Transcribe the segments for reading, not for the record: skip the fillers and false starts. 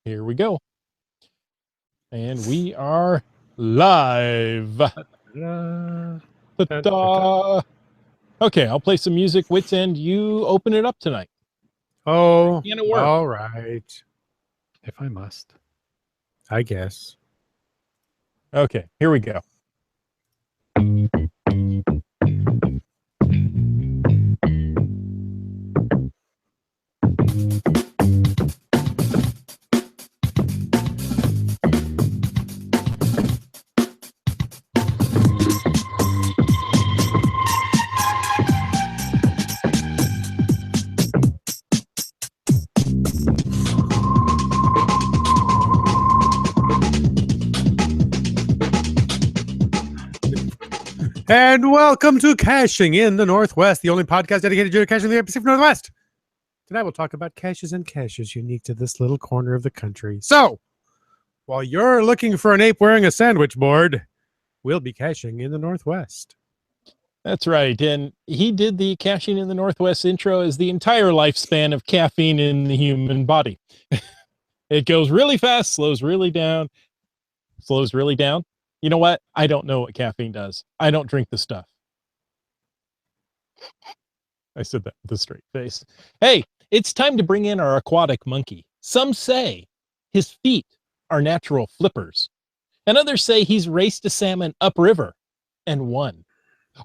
Here we go. And we are live. Ta-da. Okay, I'll play some music. Wits End, you open it up tonight. Oh, Can it work? all right. If I must. I guess. Okay, here we go. And welcome to Caching in the Northwest, the only podcast dedicated to geocaching in the Pacific Northwest. Tonight we'll talk about caches and caches unique to this little corner of the country. So, while you're looking for an ape wearing a sandwich board, we'll be caching in the Northwest. That's right. And he did the Caching in the Northwest intro as the entire lifespan of caffeine in the human body. It goes really fast, slows really down, slows really down. You know what? I don't know what caffeine does. I don't drink the stuff. I said that with a straight face. Hey, it's time to bring in our aquatic monkey. Some say his feet are natural flippers, and others say he's raced a salmon upriver and won.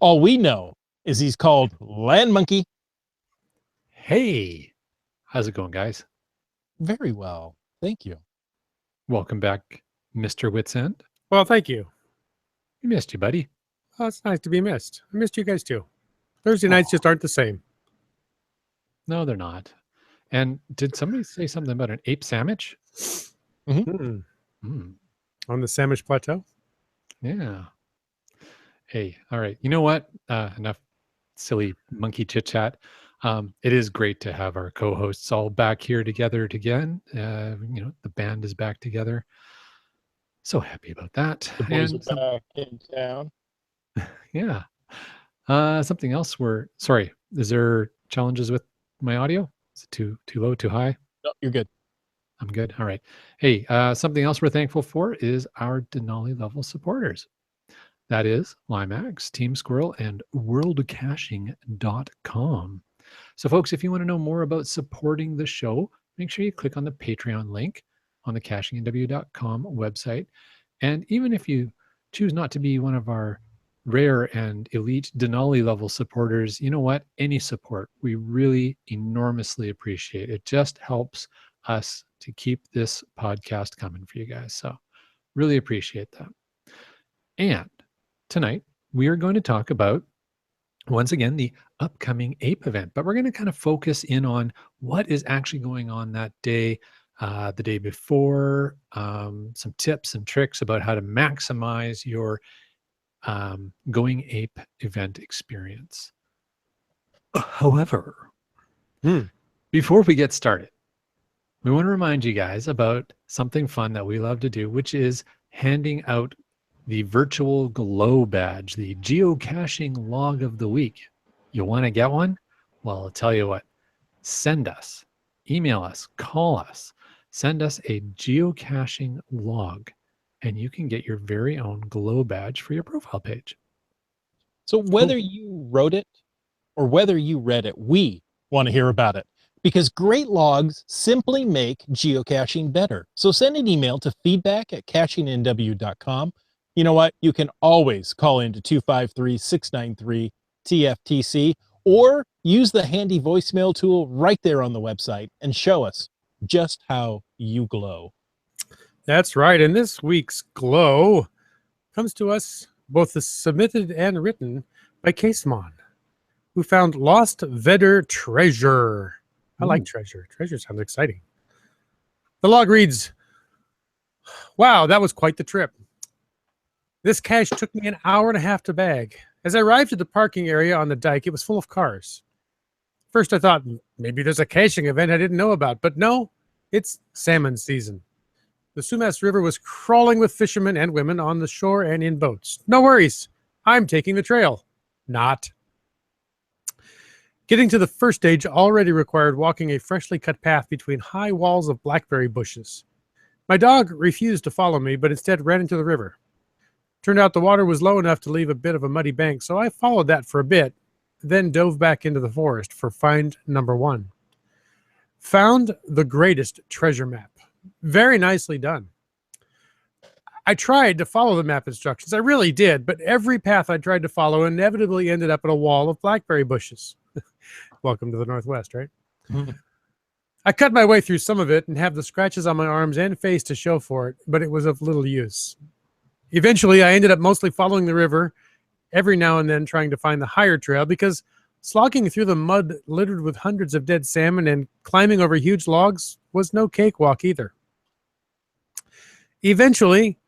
All we know is he's called Land Monkey. Hey, how's it going, guys? Very well. Thank you. Welcome back, Mr. Wits End. Well, thank you. We missed you, buddy. Oh, it's nice to be missed. I missed you guys too. Thursday nights just aren't the same. No, they're not. And did somebody say something about an ape sandwich? On the Sandwich Plateau? Yeah. Hey, all right. You know what? Enough silly monkey chit chat. It is great to have our co-hosts all back here together again. The band is back together. So happy about that. The boys are back in town. Yeah. Something else sorry, is there challenges with my audio? Is it too low, too high? No, you're good. I'm good. All right. Hey, something else we're thankful for is our Denali level supporters. That is Limax, Team Squirrel, and worldcaching.com. So folks, if you want to know more about supporting the show, make sure you click on the Patreon link on the cachingandw.com website. And even if you choose not to be one of our rare and elite Denali level supporters, you know what? Any support we really enormously appreciate. It just helps us to keep this podcast coming for you guys. So really appreciate that. And tonight we are going to talk about, once again, the upcoming APE event, but we're going to kind of focus in on what is actually going on that day, the day before, some tips and tricks about how to maximize your going ape event experience. However, before we get started, we want to remind you guys about something fun that we love to do, which is handing out the virtual glow badge, the geocaching log of the week. You want to get one? Well, I'll tell you what, send us, email us, call us, send us a geocaching log, and you can get your very own glow badge for your profile page. So whether you wrote it or whether you read it, we want to hear about it, because great logs simply make geocaching better. So send an email to feedback@cachingandw.com. You know what? You can always call into 253-693-TFTC or use the handy voicemail tool right there on the website and show us just how you glow. That's right. And this week's glow comes to us both submitted and written by Casemon, who found Lost Vedder Treasure. I like treasure. Treasure sounds exciting. The log reads, "Wow, that was quite the trip. This cache took me an hour and a half to bag. As I arrived at the parking area on the dike, it was full of cars. First, I thought maybe there's a caching event I didn't know about, but no, it's salmon season. The Sumas River was crawling with fishermen and women on the shore and in boats. No worries. I'm taking the trail. Not. Getting to the first stage already required walking a freshly cut path between high walls of blackberry bushes. My dog refused to follow me, but instead ran into the river. Turned out the water was low enough to leave a bit of a muddy bank, so I followed that for a bit, then dove back into the forest for find number 1. Found the greatest treasure map. Very nicely done. I tried to follow the map instructions. I really did, but every path I tried to follow inevitably ended up at a wall of blackberry bushes. Welcome to the Northwest, right? I cut my way through some of it and have the scratches on my arms and face to show for it, but it was of little use. Eventually, I ended up mostly following the river, every now and then trying to find the higher trail, because slogging through the mud littered with hundreds of dead salmon and climbing over huge logs was no cakewalk either. Eventually,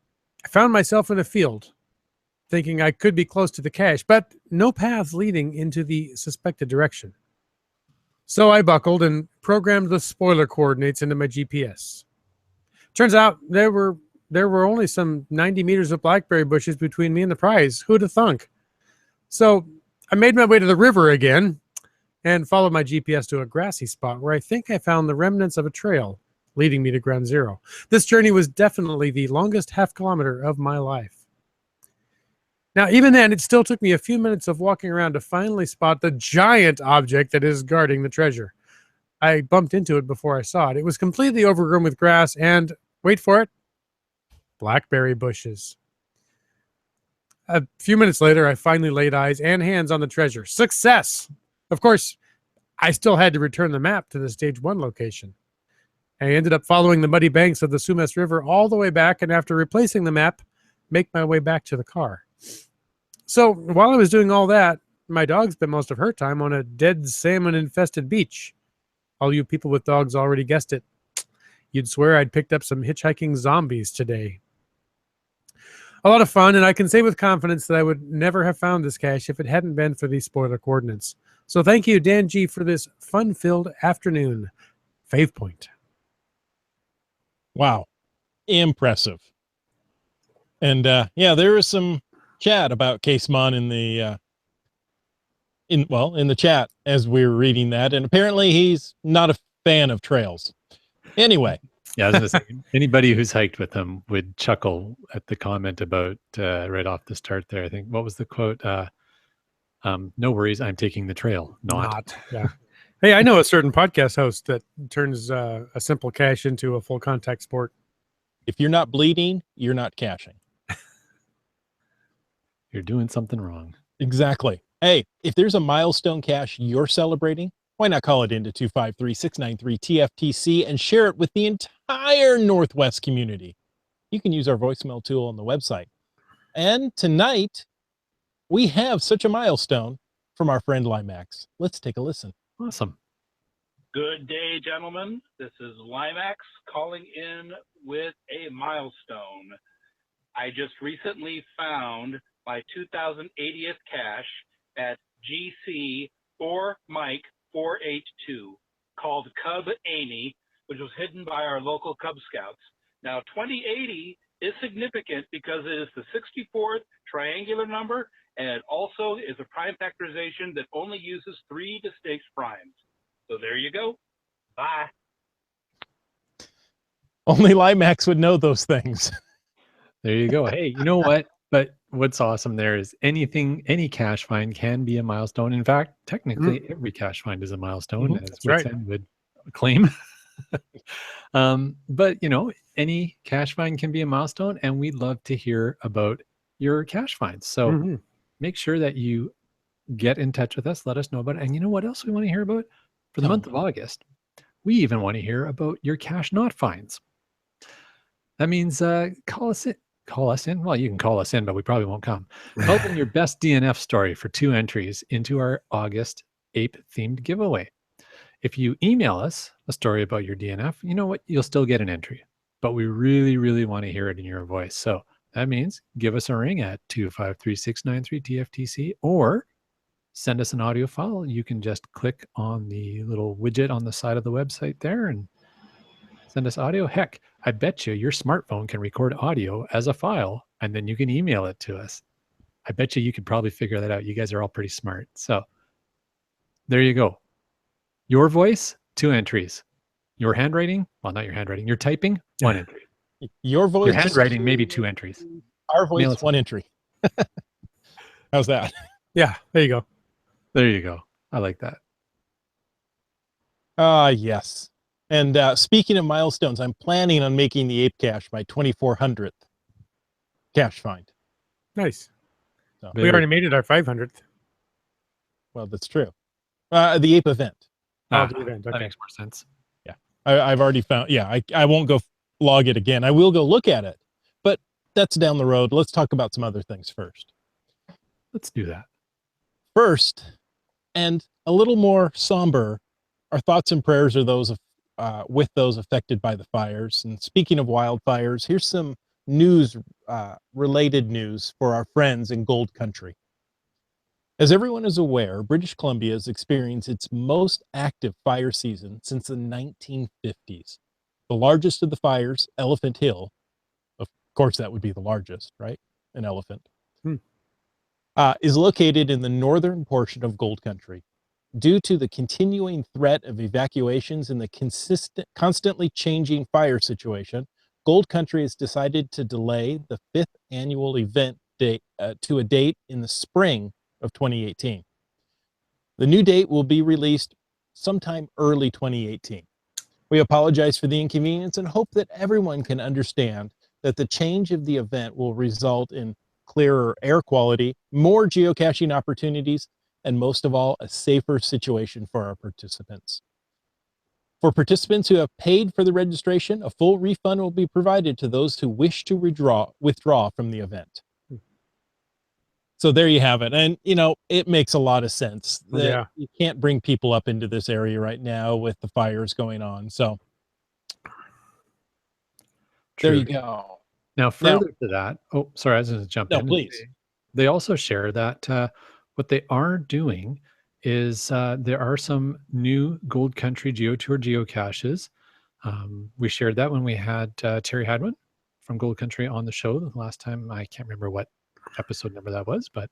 I found myself in a field, thinking I could be close to the cache, but no paths leading into the suspected direction. So I buckled and programmed the spoiler coordinates into my GPS. Turns out there were only some 90 meters of blackberry bushes between me and the prize. Who'd have thunk? So I made my way to the river again and followed my GPS to a grassy spot where I think I found the remnants of a trail leading me to ground zero. This journey was definitely the longest half-kilometer of my life. Now, even then, it still took me a few minutes of walking around to finally spot the giant object that is guarding the treasure. I bumped into it before I saw it. It was completely overgrown with grass and, wait for it, blackberry bushes. A few minutes later, I finally laid eyes and hands on the treasure. Success! Of course, I still had to return the map to the stage 1 location. I ended up following the muddy banks of the Sumas River all the way back, and after replacing the map, make my way back to the car. So while I was doing all that, my dog spent most of her time on a dead salmon-infested beach. All you people with dogs already guessed it. You'd swear I'd picked up some hitchhiking zombies today. A lot of fun, and I can say with confidence that I would never have found this cache if it hadn't been for these spoiler coordinates. So thank you, Dan G., for this fun-filled afternoon. Fave point. Wow. Impressive. And yeah, there was some chat about Casemon in the in the chat as we were reading that, and apparently he's not a fan of trails. Anyway. Yeah, I was going to say, anybody who's hiked with him would chuckle at the comment about right off the start there. I think, what was the quote? No worries, I'm taking the trail. Not. Yeah. Hey, I know a certain podcast host that turns a simple cache into a full contact sport. If you're not bleeding, you're not caching. You're doing something wrong. Exactly. Hey, if there's a milestone cache you're celebrating, why not call it into 253-693-TFTC and share it with the entire Northwest community? You can use our voicemail tool on the website. And tonight, we have such a milestone from our friend Limax. Let's take a listen. Awesome. Good day, gentlemen. This is Limax calling in with a milestone. I just recently found my 2080th cache at GC 4 Mike 482 called Cub Amy, which was hidden by our local Cub Scouts. Now, 2080 is significant because it is the 64th triangular number, and it also is a prime factorization that only uses 3 distinct primes. So there you go. Bye. Only Limax would know those things. There you go. Hey, you know what? But what's awesome there is any cache find can be a milestone. In fact, technically, every cache find is a milestone, as right. Witsend would claim. But, any cache find can be a milestone, and we'd love to hear about your cache finds. So make sure that you get in touch with us. Let us know about it. And you know what else we want to hear about? For the month of August, we even want to hear about your cache not finds. That means call us in. Well, you can call us in, but we probably won't come. Tell them your best DNF story for 2 entries into our August APE themed giveaway. If you email us a story about your DNF, you know what? You'll still get an entry, but we really, really want to hear it in your voice. So that means give us a ring at 253-693-TFTC or send us an audio file. You can just click on the little widget on the side of the website there and send us audio. Heck, I bet you your smartphone can record audio as a file, and then you can email it to us. I bet you could probably figure that out. You guys are all pretty smart. So there you go. Your voice, 2 entries. Your handwriting, well, not your handwriting, your typing, 1 entry. Your voice. Your handwriting, maybe 2 entries. Our voice, Mail it. 1 entry. How's that? Yeah, there you go. There you go. I like that. Yes. And speaking of milestones, I'm planning on making the Ape Cache my 2400th cache find. Nice. So, We already made it our 500th. well, that's true. The Ape event. The event. That Okay. makes more sense. I've already found. Yeah, I won't go log it again. I will go look at it, but that's down the road. Let's talk about some other things first. Let's do that. First, and a little more somber, our thoughts and prayers are those with those affected by the fires. And speaking of wildfires, here's some news, related news for our friends in Gold Country. As everyone is aware, British Columbia has experienced its most active fire season since the 1950s. The largest of the fires, Elephant Hill, of course that would be the largest, right? An elephant. Is located in the northern portion of Gold Country. Due to the continuing threat of evacuations and the constantly changing fire situation, Gold Country has decided to delay the 5th annual event date to a date in the spring of 2018. The new date will be released sometime early 2018. We apologize for the inconvenience and hope that everyone can understand that the change of the event will result in clearer air quality, more geocaching opportunities, and most of all, a safer situation for our participants. For participants who have paid for the registration, a full refund will be provided to those who wish to withdraw from the event. So there you have it. And, it makes a lot of sense that you can't bring people up into this area right now with the fires going on. So there you go. Now, further to that, oh, sorry, I was going to jump in. No, please. They also share that what they are doing is there are some new Gold Country GeoTour geocaches. We shared that when we had Terry Hadwin from Gold Country on the show the last time. I can't remember what episode number that was, but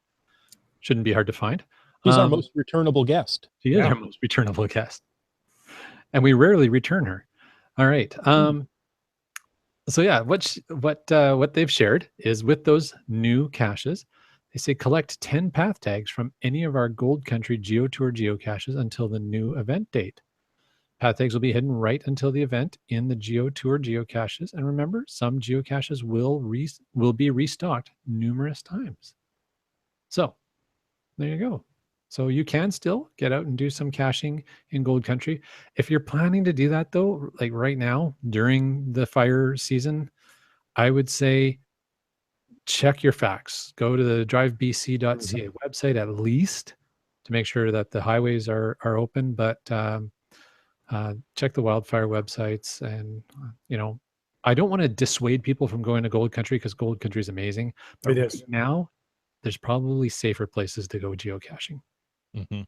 shouldn't be hard to find. She's our most returnable guest. She is our most returnable guest. And we rarely return her. All right. So yeah, what they've shared is with those new caches, they say collect 10 path tags from any of our Gold Country GeoTour geocaches until the new event date. Path tags will be hidden right until the event in the GeoTour geocaches. And remember, some geocaches will be restocked numerous times. So there you go. So you can still get out and do some caching in Gold Country. If you're planning to do that though, like right now during the fire season, I would say check your facts. Go to the drivebc.ca website at least to make sure that the highways are open, but check the wildfire websites. And, I don't want to dissuade people from going to Gold Country because Gold Country is amazing. But It is. now there's probably safer places to go geocaching. Mm-hmm.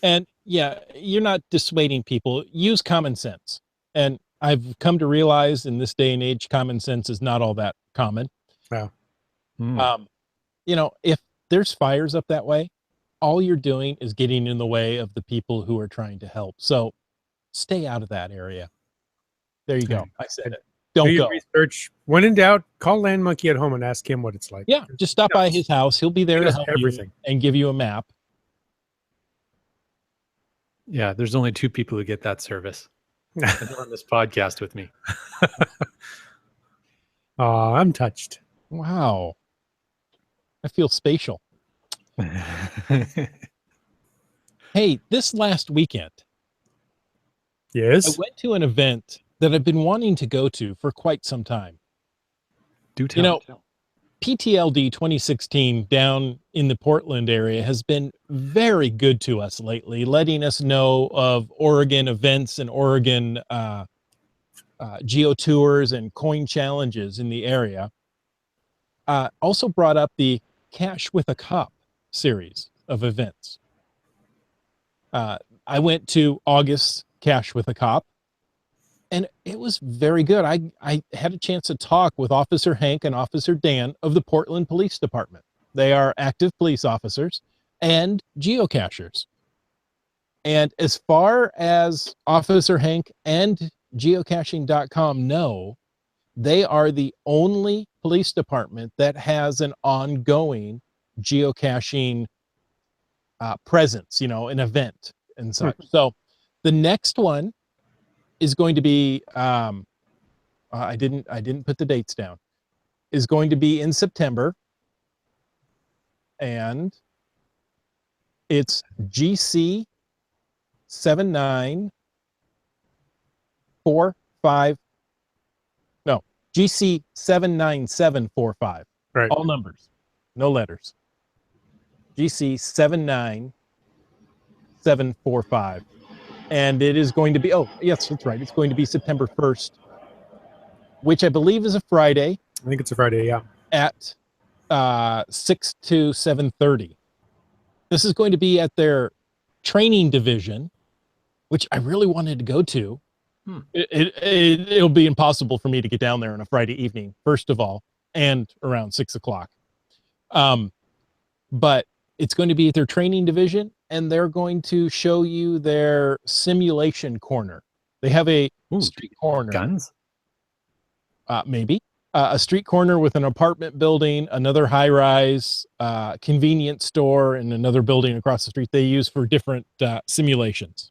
And yeah, you're not dissuading people. Use common sense. And I've come to realize in this day and age, common sense is not all that common. Wow. If there's fires up that way, all you're doing is getting in the way of the people who are trying to help. So stay out of that area. There you go. I said it. Don't Do your go. research. When in doubt, call Land Monkey at home and ask him what it's like. Yeah, just stop by his house. He'll be there to help everything you and give you a map. Yeah, there's only 2 people who get that service. And they're on this podcast with me. Oh, I'm touched. Wow. I feel spatial. Hey, this last weekend, Yes. I went to an event that I've been wanting to go to for quite some time. Do tell. PTLD 2016 down in the Portland area has been very good to us lately, letting us know of Oregon events and Oregon geotours and coin challenges in the area. Also brought up the Cache with a Cop series of events. I went to August's Cache with a Cop, and it was very good. I had a chance to talk with Officer Hank and Officer Dan of the Portland Police Department. They are active police officers and geocachers. And as far as Officer Hank and geocaching.com know, they are the only police department that has an ongoing geocaching presence, an event and such. So the next one is going to be, I didn't put the dates down, is going to be in September, and it's GC 7945. No, GC 79745. Right. All numbers, no letters. GC 79745. And it is going to be, oh, yes, that's right. It's going to be September 1st, which I believe is a Friday. I think it's a Friday, yeah. At 6 to 7:30. This is going to be at their training division, which I really wanted to go to. It'll be impossible for me to get down there on a Friday evening, first of all, and around 6 o'clock. But it's going to be at their training division, and they're going to show you their simulation corner. They have a street corner. Guns? Maybe. A street corner with an apartment building, another high-rise convenience store, and another building across the street they use for different simulations.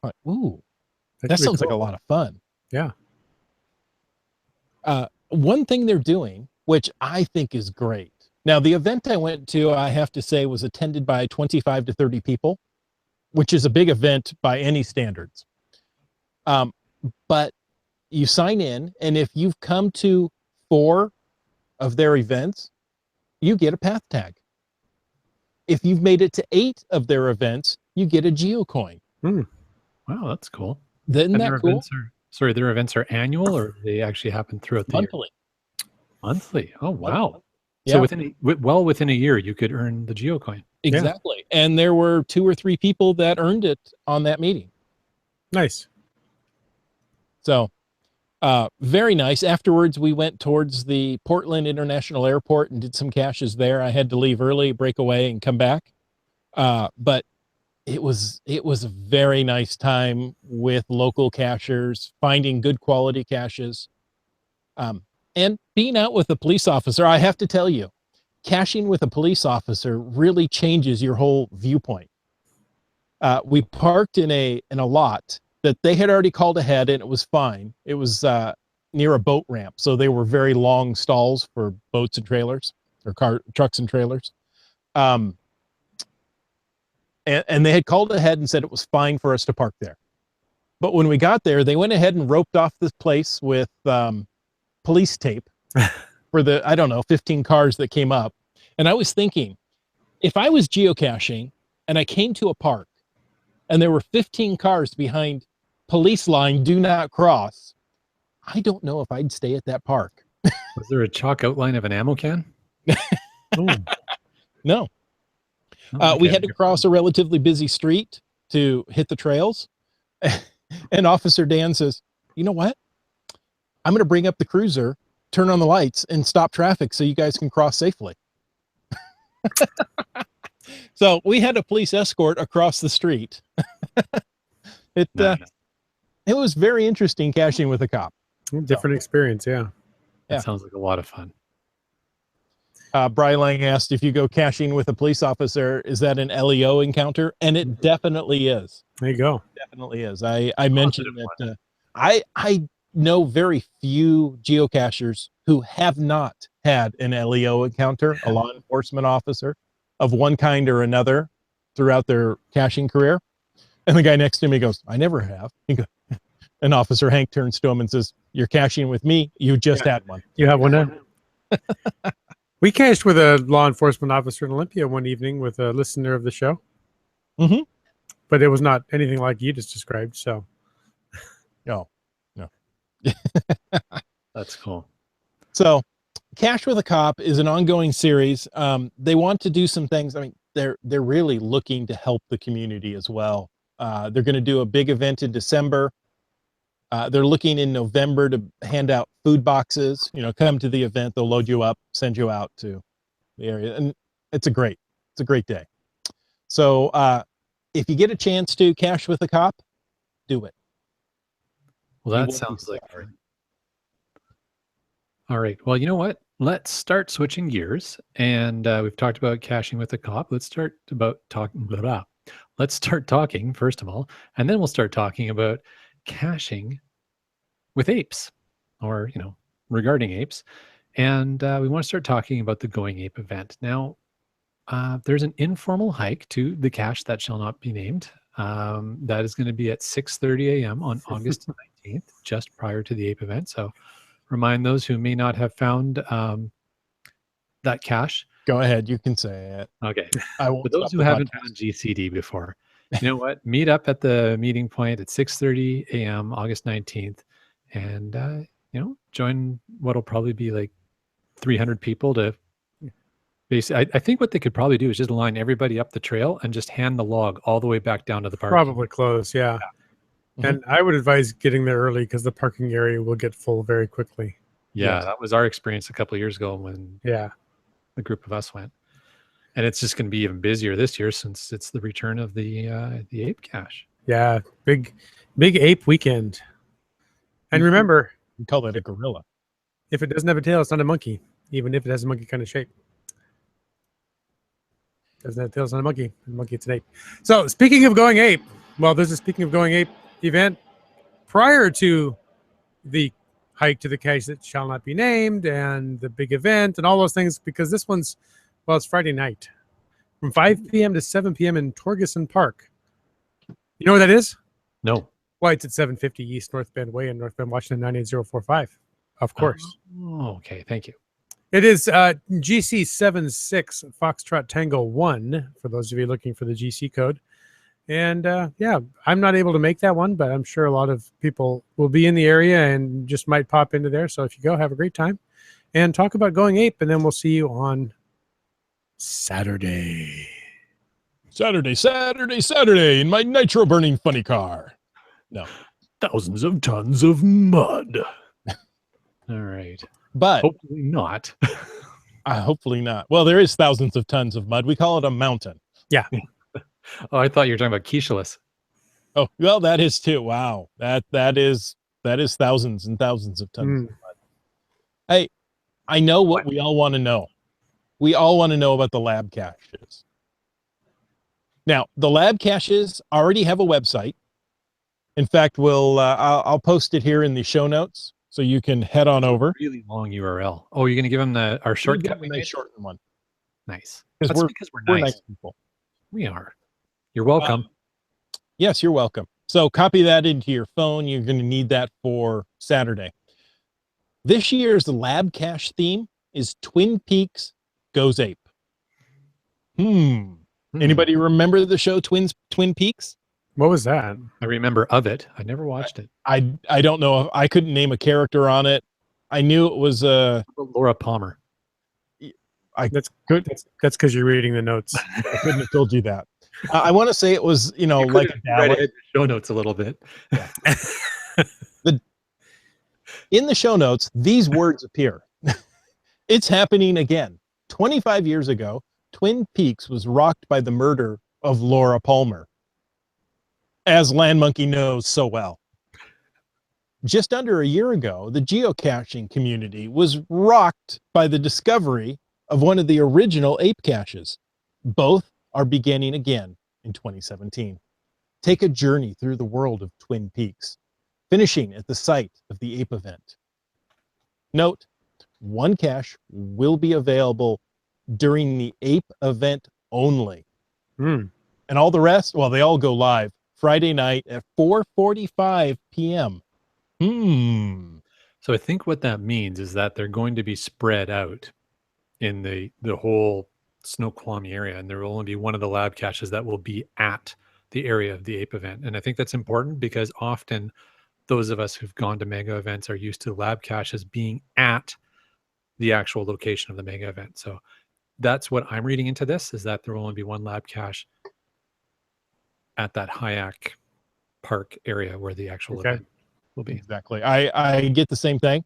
Like, ooh, that sounds like a lot of fun. Yeah. One thing they're doing, which I think is great. Now, the event I went to, I have to say, was attended by 25 to 30 people, which is a big event by any standards. But you sign in, and if you've come to 4 of their events, you get a path tag. If you've made it to 8 of their events, you get a geocoin. Wow, that's cool. Isn't that cool? Their events are annual, or they actually happen throughout the Monthly. year? Monthly. Oh, wow. Yeah. So within a year, you could earn the geocoin. Exactly. Yeah. And there were 2 or 3 people that earned it on that meeting. Nice. So very nice. Afterwards, we went towards the Portland International Airport and did some caches there. I had to leave early, break away, and come back. But it was a very nice time with local cachers, finding good quality caches, and being out with a police officer. I have to tell you, caching with a police officer really changes your whole viewpoint. We parked in a lot that they had already called ahead, and it was fine. It was near a boat ramp, so they were very long stalls for boats and trailers, or trucks and trailers. And they had called ahead and said it was fine for us to park there. But when we got there, they went ahead and roped off this place with police tape for the, 15 cars that came up. And I was thinking, if I was geocaching and I came to a park and there were 15 cars behind police line, do not cross, I don't know if I'd stay at that park. Was there a chalk outline of an ammo can? No. Okay. We had to cross a relatively busy street to hit the trails. And Officer Dan says, you know what? I'm going to bring up the cruiser, turn on the lights, and stop traffic so you guys can cross safely. So we had a police escort across the street. Nice. It was very interesting caching with a cop. Different experience, yeah. That sounds like a lot of fun. Bri Lang asked, if you go caching with a police officer, is that an LEO encounter? And it definitely is. There you go. Definitely is. I mentioned that I know very few geocachers who have not had an LEO encounter, a law enforcement officer of one kind or another throughout their caching career. And the guy next to me goes, I never have. And Officer Hank turns to him and says, you're caching with me. You just had one. You have one now? We cached with a law enforcement officer in Olympia one evening with a listener of the show. Mm-hmm. But it was not anything like you just described, so. No. That's cool. So Cache with a Cop is an ongoing series. They want to do some things. I mean, they're really looking to help the community as well. They're going to do a big event in December. They're looking in November to hand out food boxes. Come to the event, they'll load you up, send you out to the area, and it's a great day. So if you get a chance to cache with a cop, do it. Well, that sounds like All right. Well, you know what? Let's start switching gears. And we've talked about caching with the cop. Let's start about talking. Blah, blah. Let's start talking first of all, and then we'll start talking about caching with apes, or regarding apes. And we want to start talking about the Going Ape event. Now, there's an informal hike to the cache that shall not be named. That is going to be at 6:30 a.m. on August 19th, just prior to the Ape event. So remind those who may not have found that cache. Go ahead. You can say it. Okay. I won't For those stop who the haven't podcast. found GCD before, you know what? Meet up at the meeting point at 6:30 a.m. August 19th, and join what'll probably be like 300 people to. Basically, I think what they could probably do is just line everybody up the trail and just hand the log all the way back down to the park. Probably close, yeah. Mhm. And I would advise getting there early because the parking area will get full very quickly. Yeah, Yes. that was our experience a couple of years ago when Yeah. the group of us went. And it's just going to be even busier this year since it's the return of the ape cache. Yeah. Big ape weekend. And remember, We call it a gorilla. if it doesn't have a tail, it's not a monkey, even if it has a monkey kind of shape. Doesn't have a tail, it's not a monkey. A monkey, it's an ape. So speaking of going ape, well, there's a speaking of going ape event prior to the hike to the cache that shall not be named and the big event and all those things, because this one's, well, it's Friday night from 5 p.m. to 7 p.m. in Torgeson Park. You know where that is? No. Why, it's at 750 East North Bend Way in North Bend, Washington, 98045. Of course. Oh, okay. Thank you. It is GC76 Foxtrot Tango 1, for those of you looking for the GC code. And yeah, I'm not able to make that one, but I'm sure a lot of people will be in the area and just might pop into there. So if you go, have a great time and talk about going ape, and then we'll see you on Saturday. Saturday in my nitro burning funny car. No. Thousands of tons of mud. All right. But Hopefully not. hopefully not. Well, there is thousands of tons of mud. We call it a mountain. Oh, I thought you were talking about quichelas. Oh, well, that is too. Wow. That is thousands and thousands of tons of mud. Hey, I know what we all want to know. We all want to know about the lab caches. Now, the lab caches already have a website. In fact, I'll post it here in the show notes so you can head on over. Really long URL. Oh, you're going to give them our shortcut? A nice shortened one. Nice. Because That's we're because we're We're nice. nice people. We are. You're welcome. Yes, you're welcome. So copy that into your phone. You're going to need that for Saturday. This year's lab cache theme is Twin Peaks Goes Ape. Anybody remember the show Twin Peaks? What was that? I remember of it. I never watched it. I don't know. I couldn't name a character on it. I knew it was Laura Palmer. That's good. That's because you're reading the notes. I couldn't have told you that. I want to say it was, like a Dallas. Show notes a little bit. In the show notes, these words appear. It's happening again. 25 years ago, Twin Peaks was rocked by the murder of Laura Palmer, as Land Monkey knows so well. Just under a year ago, the geocaching community was rocked by the discovery of one of the original ape caches. Both are beginning again in 2017. Take a journey through the world of Twin Peaks, finishing at the site of the ape event. Note, one cache will be available during the ape event only. And all the rest, well, they all go live Friday night at 4:45 p.m. So I think what that means is that they're going to be spread out in the whole Snoqualmie area, and there will only be one of the lab caches that will be at the area of the ape event. And I think that's important because often those of us who've gone to mega events are used to lab caches being at the actual location of the mega event. So that's what I'm reading into this, is that there will only be one lab cache at that Hyack Park area where the actual event will be. Exactly. I get the same thing.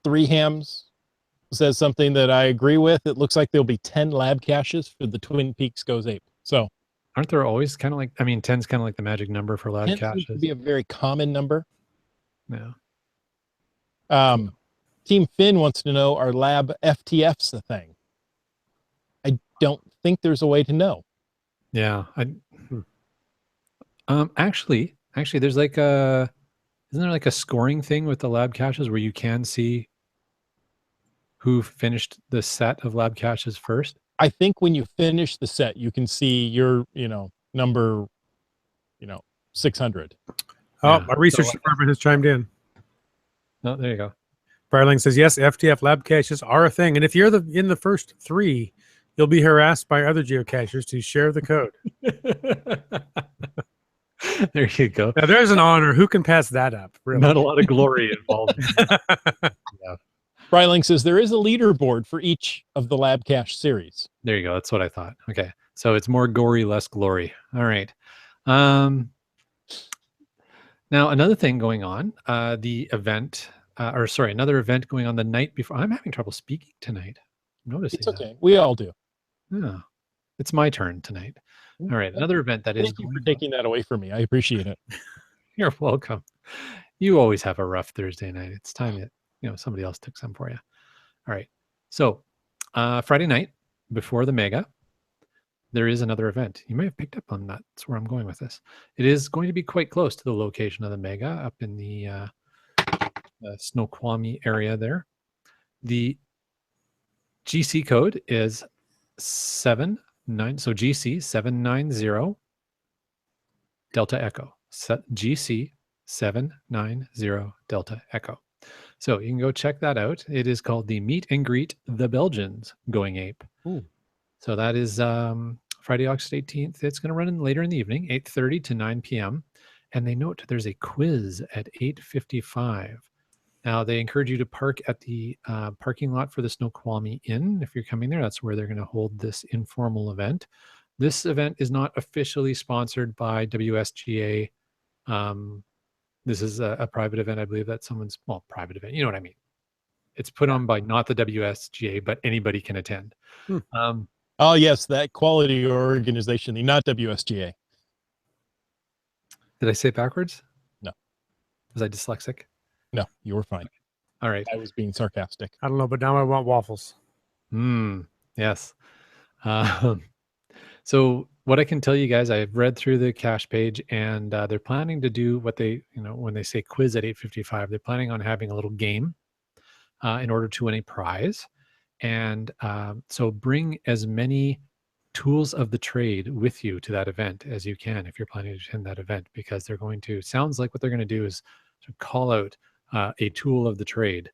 Three Hams says something that I agree with. It looks like there'll be 10 lab caches for the Twin Peaks Goes Ape. So aren't there always kind of like, 10's kind of like the magic number for lab 10 caches? seems to be a very common number. Yeah. Team Finn wants to know, are lab FTFs a thing? I don't think there's a way to know. Yeah. Actually, there's like isn't there like a scoring thing with the lab caches where you can see who finished the set of lab caches first? I think when you finish the set, you can see your, number, 600. Oh, Yeah. our research So- department has chimed in. Oh, there you go. Brightling says, yes, FTF lab caches are a thing. And if you're in the first 3, you'll be harassed by other geocachers to share the code. There you go. Now, there's an honor. Who can pass that up? Really? Not a lot of glory involved. Brightling says there is a leaderboard for each of the lab cache series. There you go. That's what I thought. Okay. So it's more gory, less glory. All right. Now, another thing going on, another event going on the night before. I'm having trouble speaking tonight. Notice It's okay. We all do. Yeah. It's my turn tonight. All right. Another event that is Thank you for taking that away from me. I appreciate it. You're welcome. You always have a rough Thursday night. It's time that somebody else took some for you. All right. So Friday night before the mega, there is another event. You may have picked up on that. That's where I'm going with this. It is going to be quite close to the location of the mega, up in the Snoqualmie area there. The GC code is 79. So GC 790 Delta Echo. GC 790 Delta Echo. So you can go check that out. It is called the Meet and Greet the Belgians Going Ape. Ooh. So that is Friday, August 18th. It's going to run later in the evening, 8:30 to 9 p.m. And they note there's a quiz at 8:55. Now, they encourage you to park at the parking lot for the Snoqualmie Inn. If you're coming there, that's where they're going to hold this informal event. This event is not officially sponsored by WSGA. This is a private event. I believe that private event. You know what I mean? It's put on by not the WSGA, but anybody can attend. Oh, yes, that quality organization, not WSGA. Did I say it backwards? No. Was I dyslexic? No, you were fine. All right. I was being sarcastic. I don't know, but now I want waffles. Yes. So what I can tell you guys, I've read through the cache page, and they're planning to do what they, when they say quiz at 8:55, they're planning on having a little game in order to win a prize. And so bring as many tools of the trade with you to that event as you can if you're planning to attend that event, because they're going to, sounds like what they're going to do is to call out a tool of the trade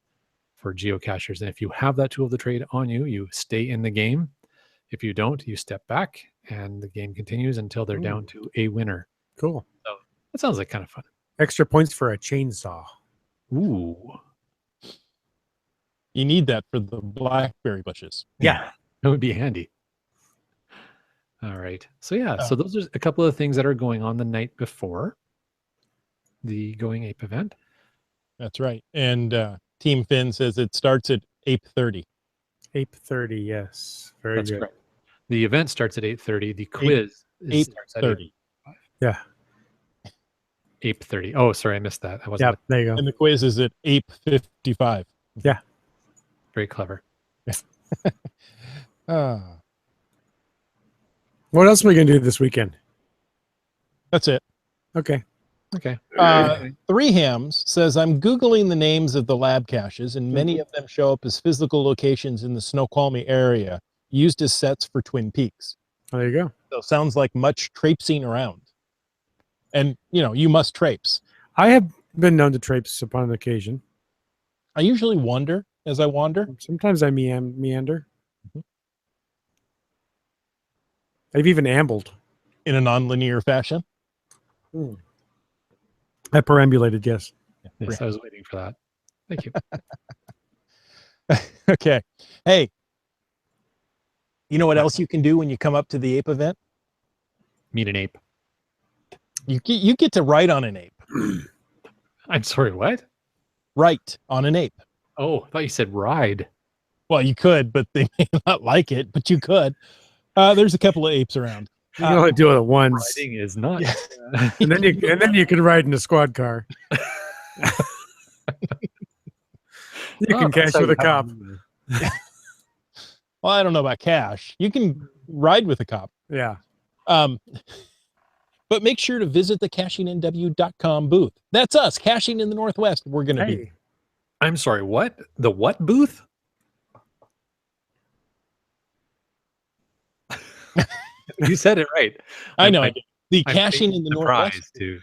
for geocachers. And if you have that tool of the trade on you, you stay in the game. If you don't, you step back and the game continues until they're down to a winner. Cool. So that sounds like kind of fun. Extra points for a chainsaw. Ooh. You need that for the blackberry bushes. Yeah. That would be handy. All right. So yeah, so those are a couple of things that are going on the night before the Going Ape event. That's right. And Team Finn says it starts at 8:30. 8:30, yes. Very That's good. correct. The event starts at 8:30. The quiz starts at 8:30. Yeah. 8:30. Oh, sorry, I missed that. I Yeah, wasn't there you go. And the quiz is at 8:55. Yeah. very clever. What else are we going to do this weekend? That's it. Okay. Okay. Three Hams says, I'm Googling the names of the lab caches, and many of them show up as physical locations in the Snoqualmie area, used as sets for Twin Peaks. Oh, there you go. So sounds like much traipsing around. And, you must traipse. I have been known to traipse upon an occasion. I usually wander as I wander. Sometimes I meander. I've even ambled. In a nonlinear fashion. I perambulated, yes. Yes, I was waiting for that. Thank you. Okay. Hey, you know what else you can do when you come up to the ape event? Meet an ape. You get to write on an ape. I'm sorry, what? Write on an ape. Oh, I thought you said ride. Well, you could, but they may not like it, but you could. There's a couple of apes around. You can only do it once. Riding is not. And then you can ride in a squad car. You can that's cash how with you a cop. Well, I don't know about cash. You can ride with a cop. Yeah. But make sure to visit the cashingnw.com booth. That's us, Caching in the Northwest. We're going to be. Hey, I'm sorry, what? The what booth? You said it right. I know. The I'm Caching in the Northwest. surprised to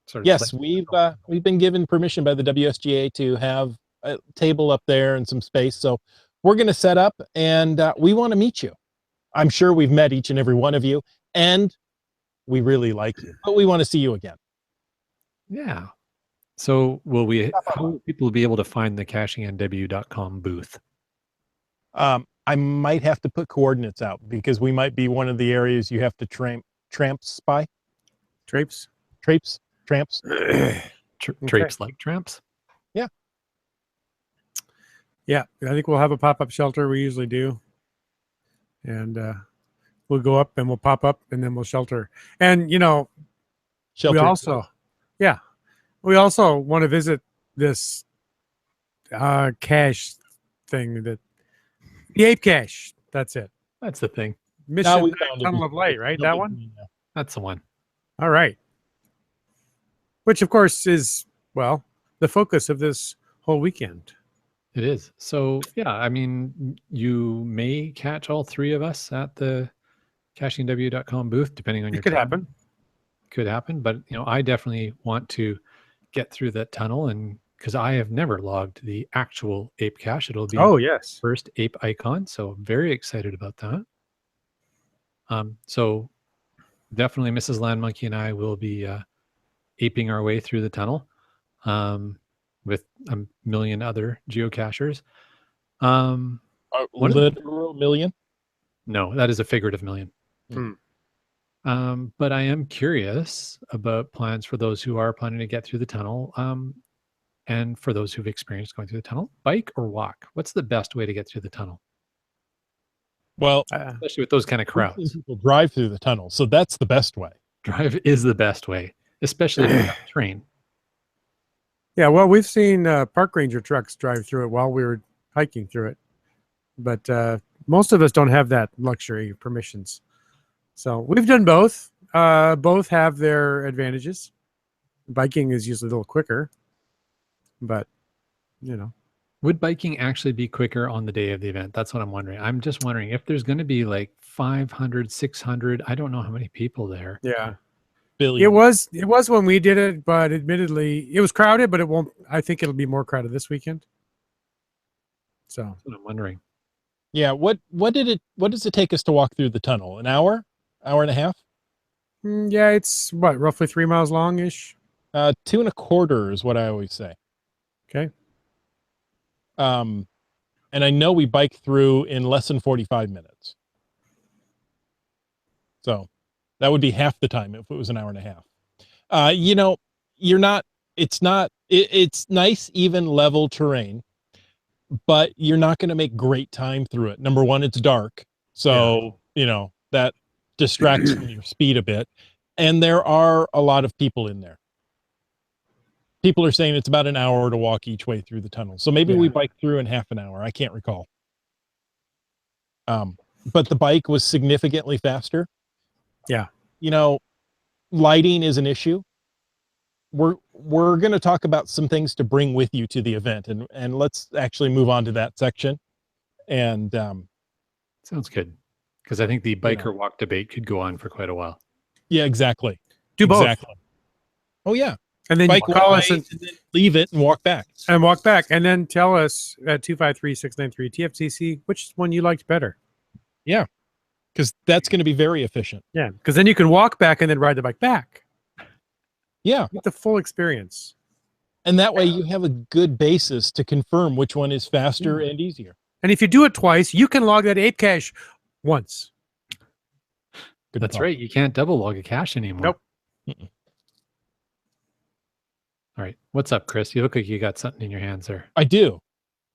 sort of Yes, slip. we've been given permission by the WSGA to have a table up there and some space. So we're going to set up, and we want to meet you. I'm sure we've met each and every one of you, and we really like you, but we want to see you again. Yeah. So how will people be able to find the cashingnw.com booth? I might have to put coordinates out because we might be one of the areas you have to tramps by. Trapes. Tramps. Trapes like tramps? Yeah. Yeah, I think we'll have a pop-up shelter. We usually do. And we'll go up and we'll pop up and then we'll shelter. And, Shelter. we also want to visit this cache thing, the APE cache. That's it. That's the thing. Mission we found it. Tunnel of Light, right? That one? That's the one. All right. Which, of course, is, well, the focus of this whole weekend. It is. So, yeah, I mean, you may catch all three of us at the cashingnw.com booth, depending on your It could time. happen. Could happen. But, I definitely want to get through that tunnel, and because I have never logged the actual ape cache. It'll be Yes. first ape icon. So I'm very excited about that. So definitely Mrs. Land Monkey and I will be aping our way through the tunnel with a million other geocachers. Literal million? No, that is a figurative million. Hmm. But I am curious about plans for those who are planning to get through the tunnel. And for those who've experienced going through the tunnel, bike or walk? What's the best way to get through the tunnel? Well, Especially with those kind of we've seen crowds. people drive through the tunnel, so that's the best way. Drive is the best way, especially if you have a train. Yeah, well, we've seen park ranger trucks drive through it while we were hiking through it. But most of us don't have that luxury permissions. So we've done both. Both have their advantages. Biking is usually a little quicker. But, Would biking actually be quicker on the day of the event? That's what I'm wondering. I'm just wondering if there's going to be like 500, 600. I don't know how many people there. yeah. Billion. It was when we did it, but admittedly, it was crowded, but it won't. I think it'll be more crowded this weekend. So That's what I'm wondering. Yeah. What does it take us to walk through the tunnel? An hour? Hour and a half? yeah, it's roughly 3 miles long-ish. 2.25 is what I always say. Okay. And I know we bike through in less than 45 minutes. So that would be half the time if it was an hour and a half. It's nice, even level terrain, but you're not going to make great time through it. Number one, it's dark. So, that distracts from your speed a bit. And there are a lot of people in there. People are saying it's about an hour to walk each way through the tunnel. So maybe we bike through in half an hour. I can't recall. But the bike was significantly faster. Yeah. Lighting is an issue. We're going to talk about some things to bring with you to the event, and let's actually move on to that section. And Sounds good. Because I think the biker walk debate could go on for quite a while. yeah, exactly. Do both. Exactly. Oh yeah. And then Bike call one us way, and then leave it and walk back. and walk back. And then tell us at 253-693-TFCC which one you liked better. Yeah. Because that's going to be very efficient. Yeah. Because then you can walk back and then ride the bike back. Yeah. Get the full experience. And that way you have a good basis to confirm which one is faster and easier. And if you do it twice, you can log that ape cache once. Good That's call. right. You can't double log a cache anymore. Nope. Mm-mm. All right. What's up, Chris? You look like you got something in your hands there. I do.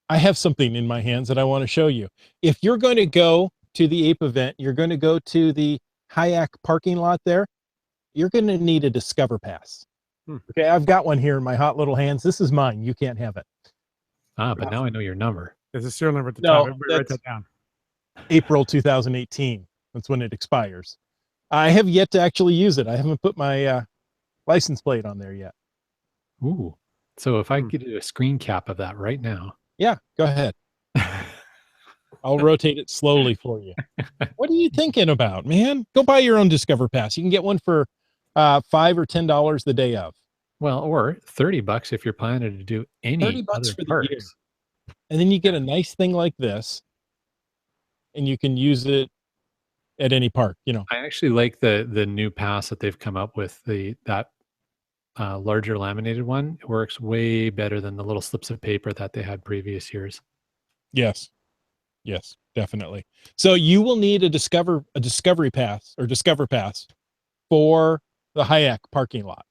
I have something in my hands that I want to show you. If you're going to go to the APE event, you're going to go to the Hayak parking lot there, you're going to need a Discover Pass. Okay, I've got one here in my hot little hands. This is mine. You can't have it. But now I know your number. There's a serial number at the No, top. Everybody write that down. April 2018. That's when it expires. I have yet to actually use it. I haven't put my license plate on there yet. Ooh. So if I get a screen cap of that right now. Yeah, go ahead. I'll rotate it slowly for you. What are you thinking about, man? Go buy your own Discover Pass. You can get one for $5 or $10 the day of. Well, or $30 if you're planning to do any $30 other for the parks. year. And then you get a nice thing like this, and you can use it at any park, you know. I actually like the new pass that they've come up with. That larger laminated one. It works way better than the little slips of paper that they had previous years. Yes. Yes, definitely. So you will need a discovery pass or Discover Pass for the Hayek parking lot.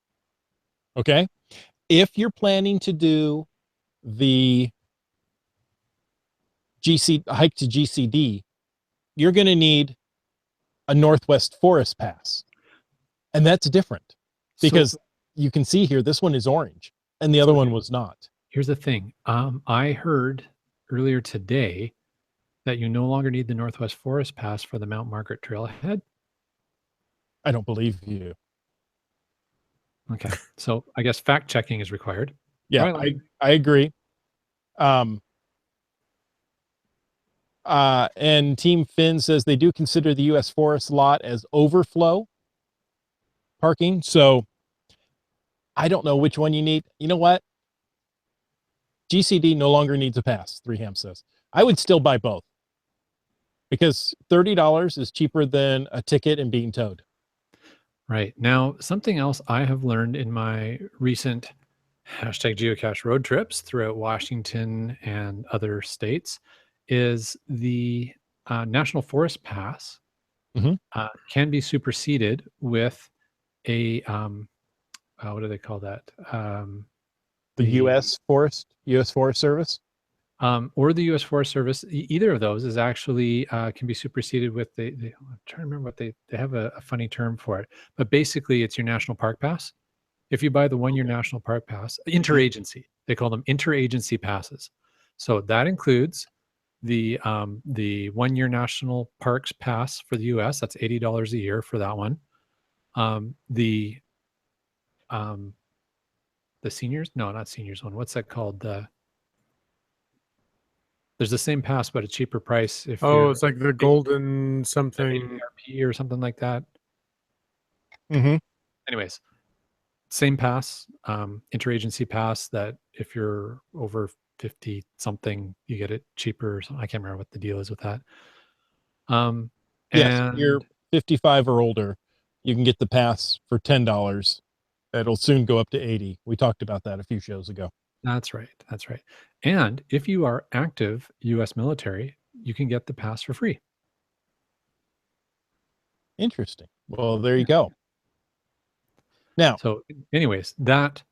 Okay? If you're planning to do the hike to GCD, you're going to need a NorthWest Forest Pass. And that's different because you can see here, this one is orange and the other one was not. Here's the thing. I heard earlier today that you no longer need the Northwest Forest Pass for the Mount Margaret Trailhead. I don't believe you. Okay. So I guess fact checking is required. Yeah, I agree. And Team Finn says they do consider the U.S. Forest lot as overflow parking. So I don't know which one you need. You know what? GCD no longer needs a pass, 3Ham says. I would still buy both because $30 is cheaper than a ticket and being towed. Right. Now, something else I have learned in my recent #geocache road trips throughout Washington and other states is the National Forest Pass can be superseded with a, what do they call that? The U.S. Forest Service? Or the U.S. Forest Service. Either of those is actually can be superseded with I'm trying to remember what they have a funny term for it, but basically it's your national park pass. If you buy the 1 year national park pass, interagency, they call them interagency passes. So that includes the 1 year national parks pass for the U.S. That's $80 a year for that one. The seniors, no, not seniors one. What's that called? There's the same pass, but a cheaper price. It's like the golden something APE or something like that. Mm-hmm. Anyways, same pass, interagency pass that if you're over 50 something, you get it cheaper or something. I can't remember what the deal is with that. Yes, and if you're 55 or older, you can get the pass for $10. It'll soon go up to 80. We talked about that a few shows ago. That's right. That's right. And if you are active U.S. military, you can get the pass for free. Interesting. Well, there you go. Now, so anyways, that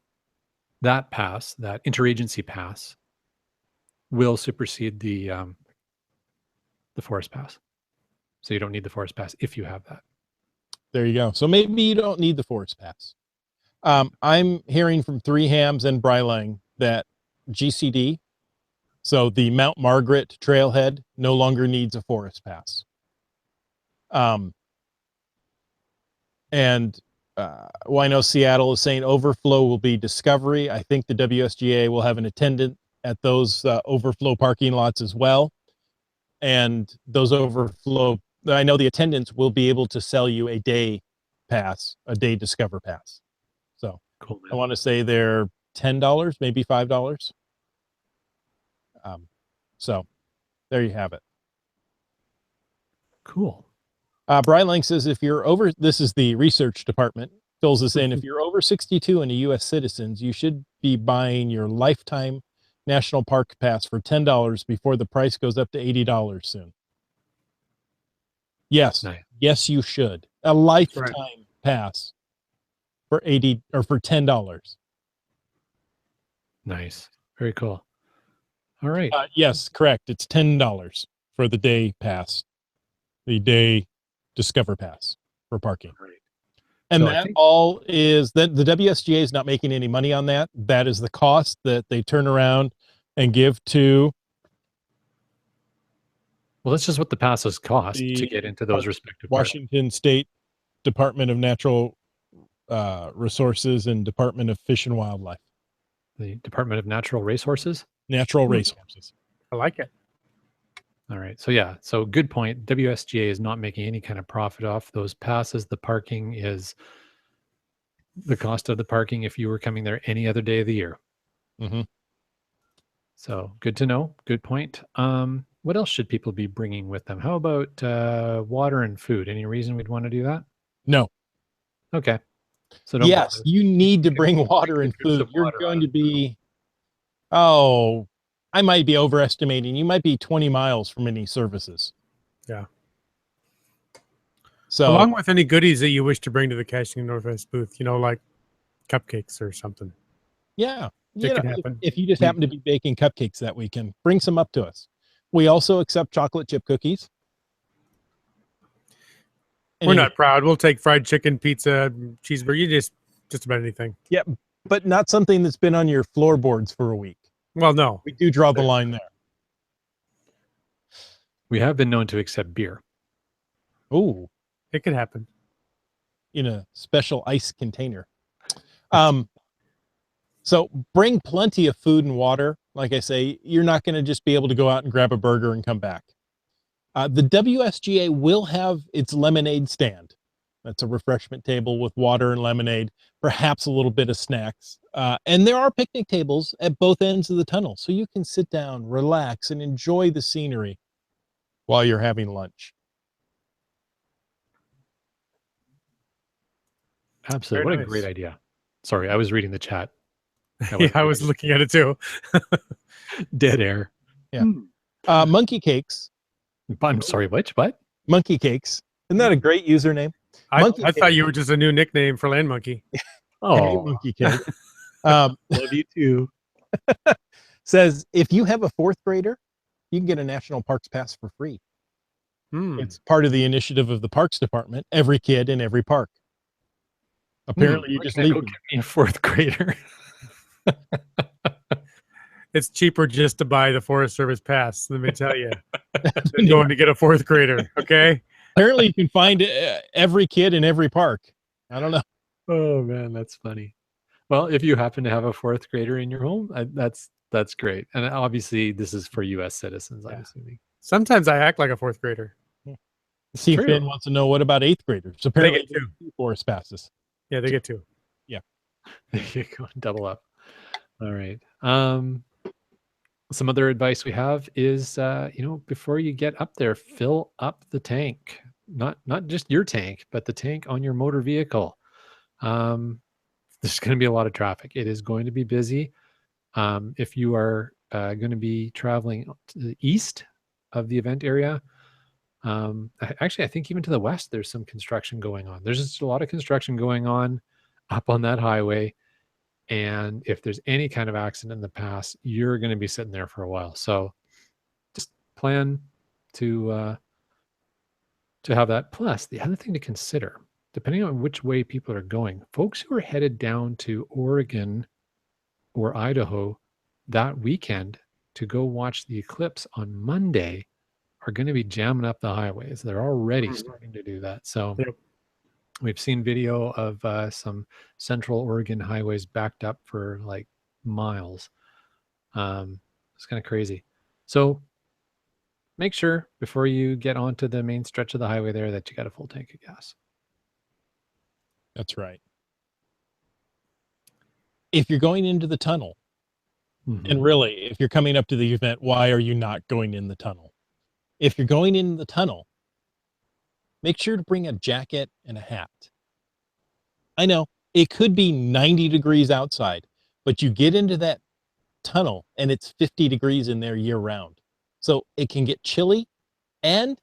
pass, that interagency pass, will supersede the forest pass. So you don't need the forest pass if you have that. There you go. So maybe you don't need the forest pass. I'm hearing from 3Hams and Brylang that GCD, so the Mount Margaret trailhead, no longer needs a forest pass. Well, I know Seattle is saying overflow will be discovery. I think the WSGA will have an attendant at those overflow parking lots as well. And those overflow, I know the attendants will be able to sell you a day pass, a day Discover Pass. So cool, I want to say they're $10, maybe $5. So there you have it. Cool. Brian Lang says, if you're over, this is the research department, fills us in. If you're over 62 and a U.S. citizens, you should be buying your lifetime National Park Pass for $10 before the price goes up to $80 soon. Yes. Nice. Yes, you should. A lifetime pass for $80 or for $10. Nice. Very cool. All right. Yes, correct. It's $10 for the day pass, the day Discover Pass for parking. Right. And So that all is that the WSGA is not making any money on that. That is the cost that they turn around and give to Well, that's just what the passes cost to the get into those respective parks. Washington State Department of Natural Resources and Department of Fish and Wildlife. The Department of Natural Resources. Natural Resources. I like it. All right. So yeah. So good point. WSGA is not making any kind of profit off those passes. The parking is the cost of the parking if you were coming there any other day of the year. Mm-hmm. So good to know. Good point. What else should people be bringing with them? How about water and food? Any reason we'd want to do that? No. Okay. So don't Yes, bother. you need to bring water and Drinks food. of You're water going out to of be, oh, I might be overestimating. You might be 20 miles from any services. Yeah. So Along with any goodies that you wish to bring to the Caching Northwest booth, like cupcakes or something. yeah, It can happen. if you just happen to be baking cupcakes that weekend, bring some up to us. We also accept chocolate chip cookies. We're not proud. We'll take fried chicken, pizza, cheeseburger. You just about anything. Yeah, but not something that's been on your floorboards for a week. Well, no. We do draw the line there. We have been known to accept beer. Oh, It could happen. in a special ice container. So bring plenty of food and water. Like I say, you're not going to just be able to go out and grab a burger and come back. The WSGA will have its lemonade stand. That's a refreshment table with water and lemonade, perhaps a little bit of snacks. And there are picnic tables at both ends of the tunnel, so you can sit down, relax, and enjoy the scenery while you're having lunch. Absolutely. Very What a nice. great idea. Sorry, I was reading the chat. Yeah, I was looking at it too. Dead air. Yeah. Monkey cakes. I'm sorry, which? What? Monkey cakes. Isn't that a great username? I Monkey thought you were just a new nickname for Land Monkey. Oh, Monkey cake. love you too. Says if you have a fourth grader, you can get a National Parks Pass for free. It's part of the initiative of the Parks Department. Every kid in every park. Apparently, you Where just can I leave go them. get me a fourth grader. It's cheaper just to buy the Forest Service pass, let me tell you, than going to get a fourth grader. Okay. Apparently, you can find every kid in every park. I don't know. Oh man, that's funny. Well, if you happen to have a fourth grader in your home, that's great. And obviously, this is for U.S. citizens. I'm assuming. Sometimes I act like a fourth grader. Steve true. Finn wants to know what about eighth graders. Apparently, get two. Forest passes. Yeah, they get two. There you go, double up. All right. Some other advice we have is, before you get up there, fill up the tank. Not just your tank, but the tank on your motor vehicle. There's going to be a lot of traffic. It is going to be busy. If you are going to be traveling to the east of the event area, actually, I think even to the west, there's some construction going on. There's just a lot of construction going on up on that highway. And if there's any kind of accident in the pass, you're going to be sitting there for a while. So just plan to have that. Plus, the other thing to consider, depending on which way people are going, folks who are headed down to Oregon or Idaho that weekend to go watch the eclipse on Monday are going to be jamming up the highways. They're already starting to do that. So Yep. We've seen video of some Central Oregon highways backed up for like miles. It's kind of crazy. So make sure before you get onto the main stretch of the highway there that you got a full tank of gas. That's right. If you're going into the tunnel, and really, if you're coming up to the event, why are you not going in the tunnel? If you're going in the tunnel, make sure to bring a jacket and a hat. I know it could be 90 degrees outside, but you get into that tunnel and it's 50 degrees in there year round. So it can get chilly and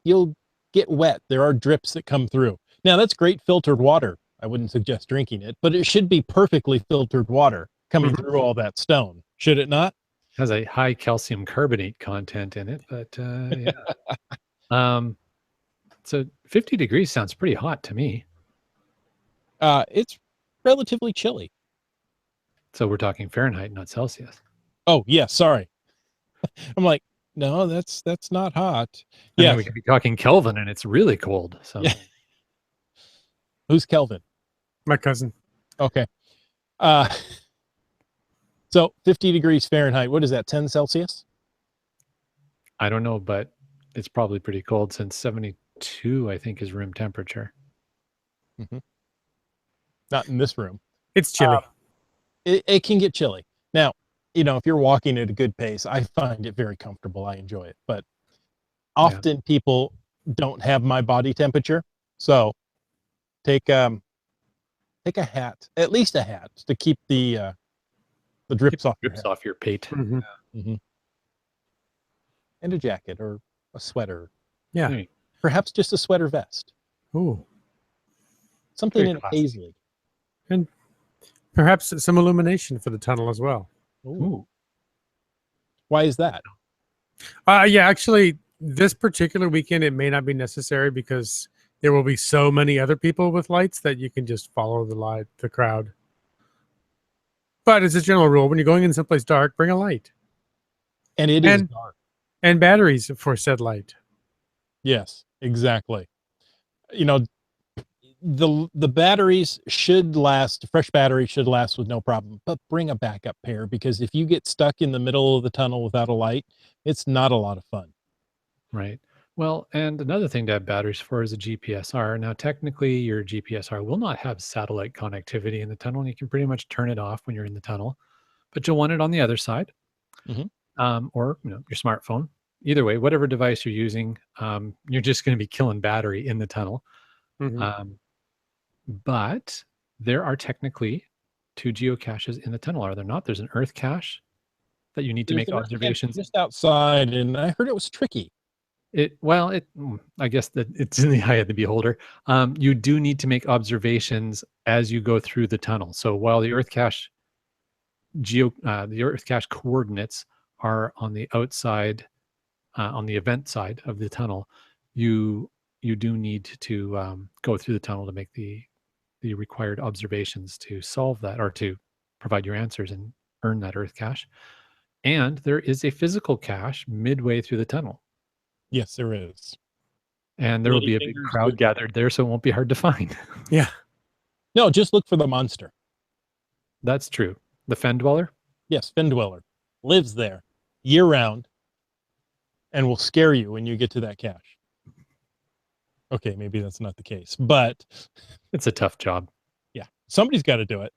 you'll get wet. There are drips that come through. Now that's great filtered water. I wouldn't suggest drinking it, but it should be perfectly filtered water coming through all that stone. Should it not? Has a high calcium carbonate content in it, but yeah. So 50 degrees sounds pretty hot to me. It's relatively chilly. So we're talking Fahrenheit, not Celsius. Oh, yeah, sorry. I'm like, no, that's not hot. And Yeah. then we could be talking Kelvin, and it's really cold. So Yeah. Who's Kelvin? My cousin. Okay. Uh, so 50 degrees Fahrenheit. What is that? 10 Celsius? I don't know, but it's probably pretty cold since 72, I think, is room temperature. Mm-hmm. Not in this room. It's chilly. It can get chilly. Now, if you're walking at a good pace, I find it very comfortable. I enjoy it. But often people don't have my body temperature. So take a hat, at least a hat, to keep the drips off your Drips head. off your pate. Mhm. Mm-hmm. And a jacket or a sweater. Yeah. Hey, Perhaps just a sweater vest. Ooh. Something Very in classy. paisley. And perhaps some illumination for the tunnel as well. ooh. Why is that? Yeah, actually, this particular weekend, it may not be necessary because there will be so many other people with lights that you can just follow the crowd. But as a general rule, when you're going in someplace dark, bring a light And it is dark. and batteries for said light. Yes, exactly. The batteries should last, fresh batteries should last with no problem, but bring a backup pair, because if you get stuck in the middle of the tunnel without a light, it's not a lot of fun. Right. Well, and another thing to have batteries for is a GPSR. Now, technically, your GPSR will not have satellite connectivity in the tunnel, and you can pretty much turn it off when you're in the tunnel, but you'll want it on the other side, Mhm. or your smartphone. Either way, whatever device you're using, you're just going to be killing battery in the tunnel. Mhm. But there are technically 2 geocaches in the tunnel, are there not? There's an earth cache that you need to There's make an earth cache observations. just outside, and I heard it was tricky. I guess that it's in the eye of the beholder. You do need to make observations as you go through the tunnel. So while the earth cache coordinates are on the outside, on the event side of the tunnel, you do need to go through the tunnel to make the required observations to solve that, or to provide your answers and earn that earth cache. And there is a physical cache midway through the tunnel, Yes, there is. and there will be a big Ladyfingers crowd would- gathered there, so it won't be hard to find. Yeah. No, just look for the monster. That's true. The Fen Dweller? Yes, Fen Dweller lives there year round and will scare you when you get to that cache. Okay, maybe that's not the case, but It's a tough job. yeah, somebody's got to do it.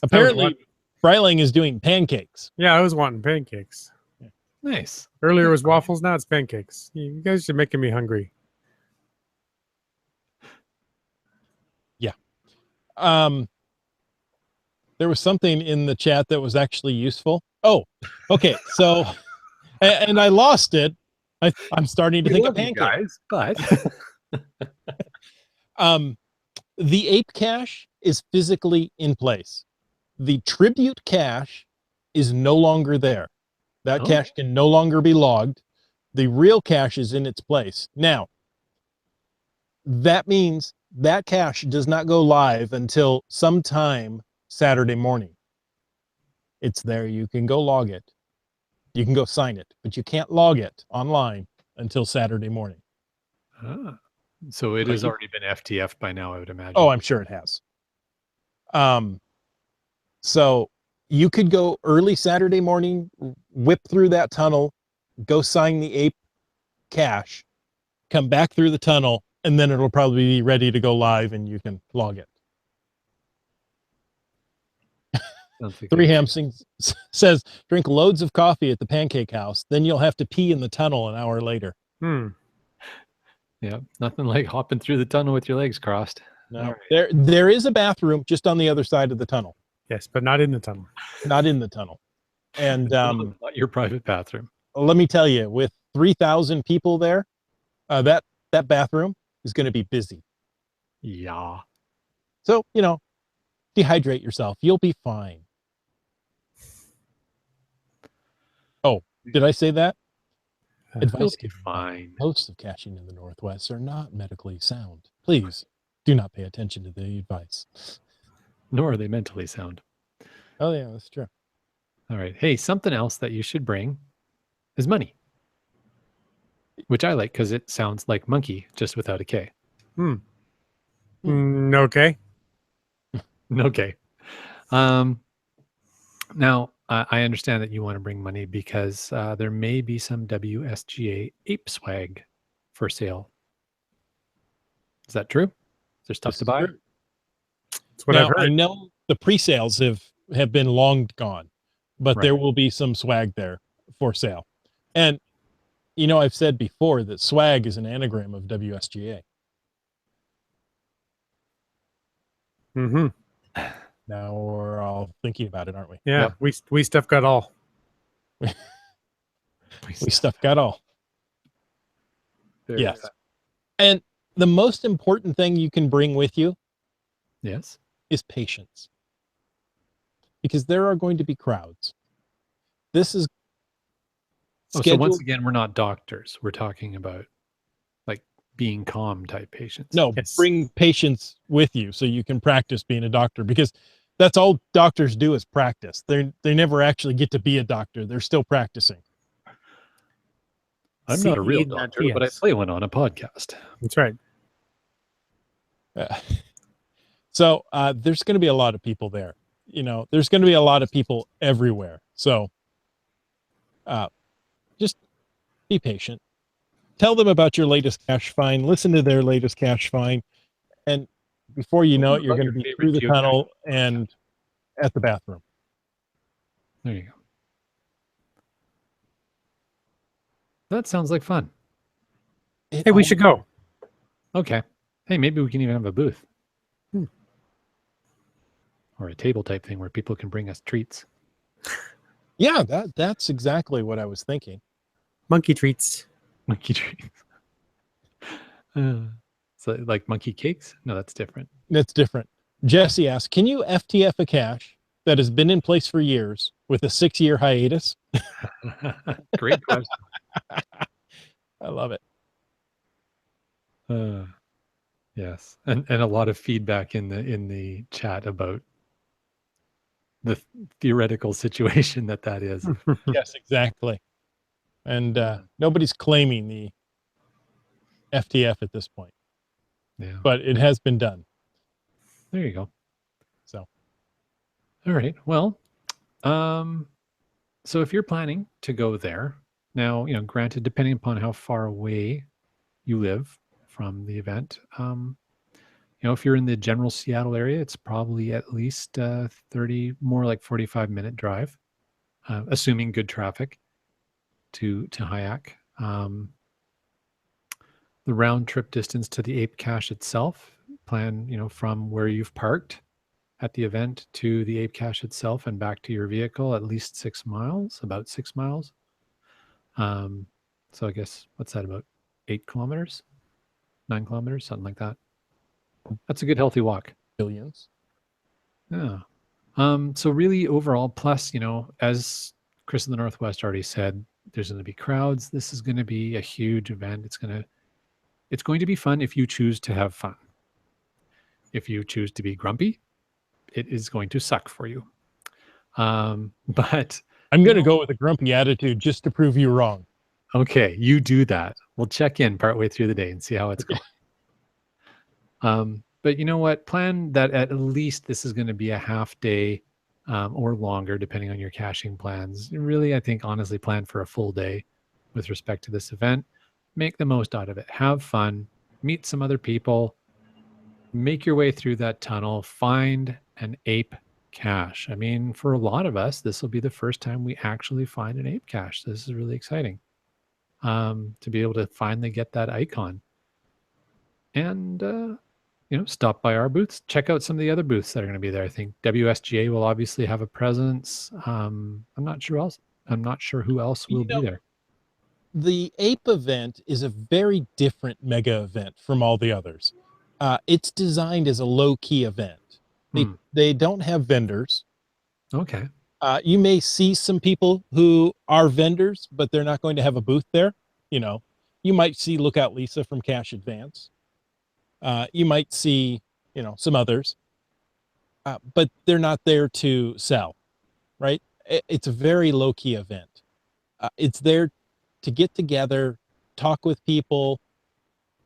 Apparently, Freiling is doing pancakes. Yeah, I was wanting pancakes. Nice. Earlier was waffles, now it's pancakes. You guys are making me hungry. There was something in the chat that was actually useful. Oh, okay. So, and I lost it. I'm starting to think of pancakes. guys, but The APE cache is physically in place. The tribute cache is no longer there. That Oh. cache can no longer be logged. The real cache is in its place. Now, that means that cache does not go live until sometime Saturday morning. It's there. You can go log it. You can go sign it, but you can't log it online until Saturday morning. So it has already been FTF by now, I would imagine. Oh, I'm sure it has. So you could go early Saturday morning, whip through that tunnel, go sign the APE cache, come back through the tunnel, and then it'll probably be ready to go live and you can log it. Three Hamsing says, drink loads of coffee at the pancake house, then you'll have to pee in the tunnel an hour later. Yeah, nothing like hopping through the tunnel with your legs crossed. No, there is a bathroom just on the other side of the tunnel. Yes, but not in the tunnel. Not in the tunnel. And Not your private bathroom. let me tell you, with 3,000 people there, that bathroom is going to be busy. Yeah. So, dehydrate yourself. You'll be fine. Oh, did I say that? You'll Advice be fine. hosts of Caching in the Northwest are not medically sound. Please do not pay attention to the advice. nor are they mentally sound. Oh yeah, that's true. All right. Hey, something else that you should bring is money, which I like because it sounds like monkey just without a K. Okay. Okay. Now, I understand that you want to bring money because there may be some WSGA ape swag for sale. Is that true? Is there stuff This to is buy? true. That's what I've Now I heard. know the pre-sales have been long gone, but there Right. will be some swag there for sale. And I've said before that swag is an anagram of WSGA. Mm-hmm. Now we're all thinking about it, aren't we? Yeah, Yep. we stuff got all. We stuff got all. Very Yes. good. And the most important thing you can bring with you Yes. is patience. Because there are going to be crowds. This is Oh, so once scheduled. again, we're not doctors. We're talking about like being calm type patients. No, Yes. bring patience with you so you can practice being a doctor, because that's all doctors do is practice. They never actually get to be a doctor. They're still practicing. I'm not a real See, not doctor, but I yes. play one on a podcast. That's right. So there's going to be a lot of people there. There's going to be a lot of people everywhere. So just be patient. Tell them about your latest cache find. Listen to their latest cache find. And before you know it, you're About going to your be favorite through the geocache tunnel and at the bathroom. There you go. That sounds like fun. Hey, we should go. Okay. Hey, maybe we can even have a booth. Hmm. Or a table type thing where people can bring us treats. Yeah, that's exactly what I was thinking. Monkey treats. Monkey treats. So like monkey cakes? No, that's different. That's different. Jesse asks, can you FTF a cache that has been in place for years with a 6-year hiatus? Great question. I love it. Yes. And a lot of feedback in the chat about the theoretical situation that is. Yes, exactly. And nobody's claiming the FTF at this point, Yeah. but it has been done. There you go. So, all right. Well, so if you're planning to go there now, granted, depending upon how far away you live from the event, if you're in the general Seattle area, it's probably at least 30, more like 45-minute drive, assuming good traffic to Hyack. The round trip distance to the Ape cache itself, plan, from where you've parked at the event to the Ape cache itself and back to your vehicle, at least 6 miles, about 6 miles. So I guess, what's that, about 8 kilometers, 9 kilometers, something like that. That's a good healthy walk. billions. Yeah. So really overall, plus, as Chris of the Northwest already said, there's going to be crowds. This is going to be a huge event. It's going to be fun if you choose to have fun. If you choose to be grumpy, it is going to suck for you. But I'm going to go with a grumpy attitude just to prove you wrong. okay, you do that. We'll check in partway through the day and see how it's going. But you know what? Plan that at least this is going to be a half day or longer, depending on your caching plans. Really, I think honestly, plan for a full day with respect to this event. Make the most out of it. Have fun. Meet some other people. Make your way through that tunnel. Find an ape cache. I mean, for a lot of us, this will be the first time we actually find an ape cache. This is really exciting to be able to finally get that icon. And stop by our booths, check out some of the other booths that are going to be there. I think WSGA will obviously have a presence. I'm not sure who else will be there. The Ape event is a very different mega event from all the others. It's designed as a low-key event. They don't have vendors. Okay. You may see some people who are vendors, but they're not going to have a booth there. You might see Lookout Lisa from Cache Advance. You might see, some others. but they're not there to sell, right? It's a very low-key event. It's there to get together, talk with people,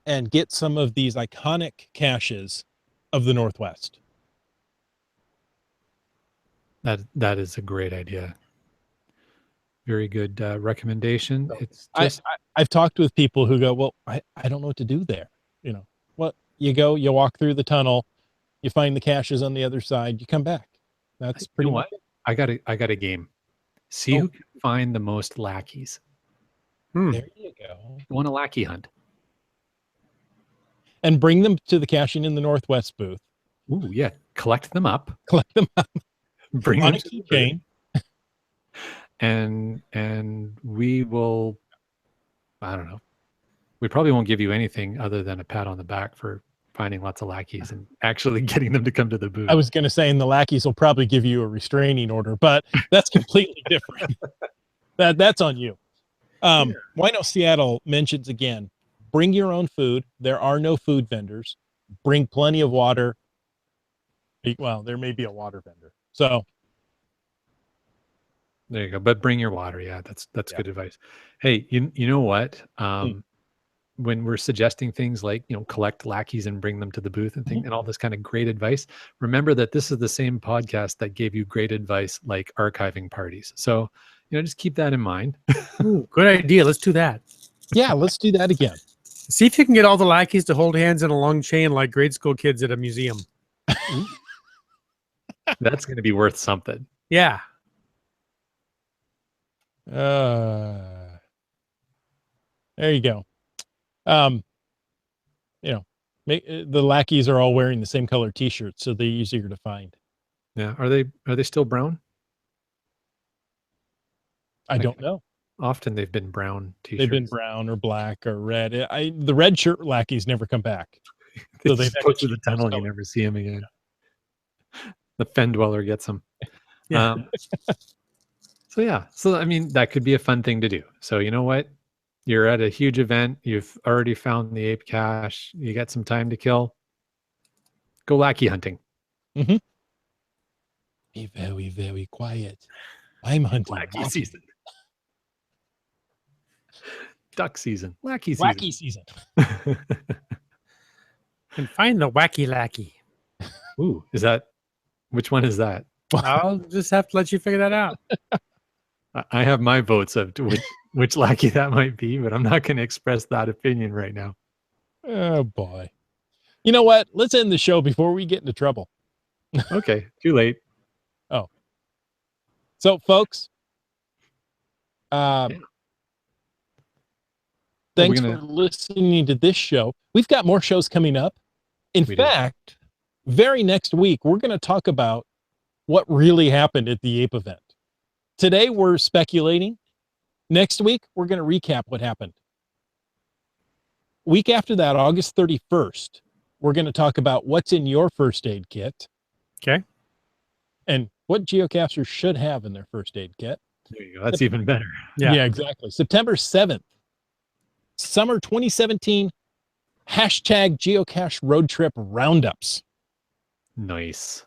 and get some of these iconic caches of the Northwest. That is a great idea. Very good recommendation. It's just I've talked with people who go, well, I don't know what to do there. You know, well, you go, you walk through the tunnel, you find the caches on the other side, you come back. That's pretty much it. I got a game. See who can find the most lackeys. There you go. You want a lackey hunt. And bring them to the Caching in the Northwest booth. Ooh, yeah. Collect them up. Collect them up. Bring on them a to the keychain. And we will, I don't know. We probably won't give you anything other than a pat on the back for finding lots of lackeys and actually getting them to come to the booth. I was going to say, and the lackeys will probably give you a restraining order, but that's completely different. That's on you. Wino Seattle mentions again, bring your own food. There are no food vendors. Bring plenty of water. Well, there may be a water vendor. So there you go. But bring your water. Yeah, that's good advice. Hey, you know what? When we're suggesting things like, collect lackeys and bring them to the booth and and all this kind of great advice, remember that this is the same podcast that gave you great advice like archiving parties. So, just keep that in mind. Ooh, good idea. Let's do that. Yeah, let's do that again. See if you can get all the lackeys to hold hands in a long chain like grade school kids at a museum. That's going to be worth something. Yeah. There you go. The lackeys are all wearing the same color T-shirts, so they're easier to find. Yeah. Are they still brown? I don't know. Often they've been brown T-shirts. They've been brown or black or red. The red shirt lackeys never come back. They just go through the tunnel and you never see them again. The fen dweller gets them. Yeah. So I mean, that could be a fun thing to do. So you know what? You're at a huge event. You've already found the ape cache. You got some time to kill. Go lackey hunting. Mm-hmm. Be very, very quiet. I'm hunting lackey season. Duck season. Lackey season. Wacky season. And find the wacky lackey. Ooh, which one is that? I'll just have to let you figure that out. I have my votes of which lackey that might be, but I'm not going to express that opinion right now. Oh, boy. You know what? Let's end the show before we get into trouble. Okay, too late. Oh. So, folks, thanks for listening to this show. We've got more shows coming up. In fact, very next week, we're going to talk about what really happened at the APE event. Today, we're speculating. Next week, we're going to recap what happened. Week after that, August 31st, we're going to talk about what's in your first aid kit. Okay. And what geocachers should have in their first aid kit. There you go. That's even better. Yeah, exactly. September 7th, summer 2017, #geocache road trip roundups. Nice.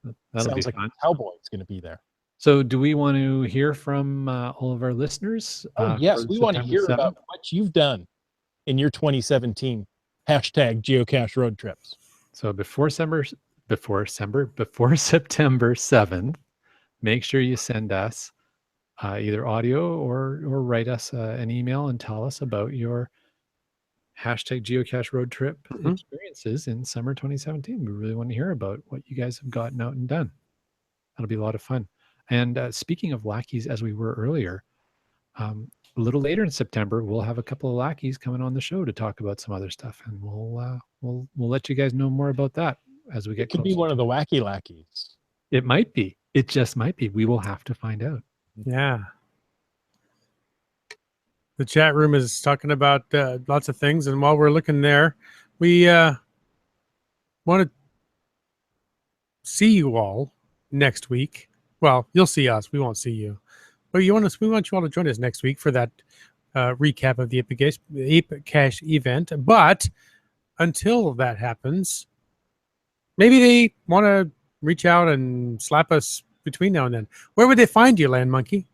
That'll be Sounds like fun. a cowboy is going to be there. So do we want to hear from all of our listeners? Yes, we want to hear about what you've done in your 2017 #geocache road trips. So before September 7th, make sure you send us either audio or write us an email and tell us about your #geocache road trip experiences in summer 2017. We really want to hear about what you guys have gotten out and done. That'll be a lot of fun. And speaking of lackeys, as we were earlier, a little later in September, we'll have a couple of lackeys coming on the show to talk about some other stuff, and we'll let you guys know more about that as we get closer. It could be one of the wacky lackeys. It might be. It just might be. We will have to find out. Yeah. The chat room is talking about lots of things, and while we're looking there, we want to see you all next week. Well, you'll see us. We won't see you. But we want you all to join us next week for that recap of the Ape Cache event. But until that happens, maybe they want to reach out and slap us between now and then. Where would they find you, Land Monkey?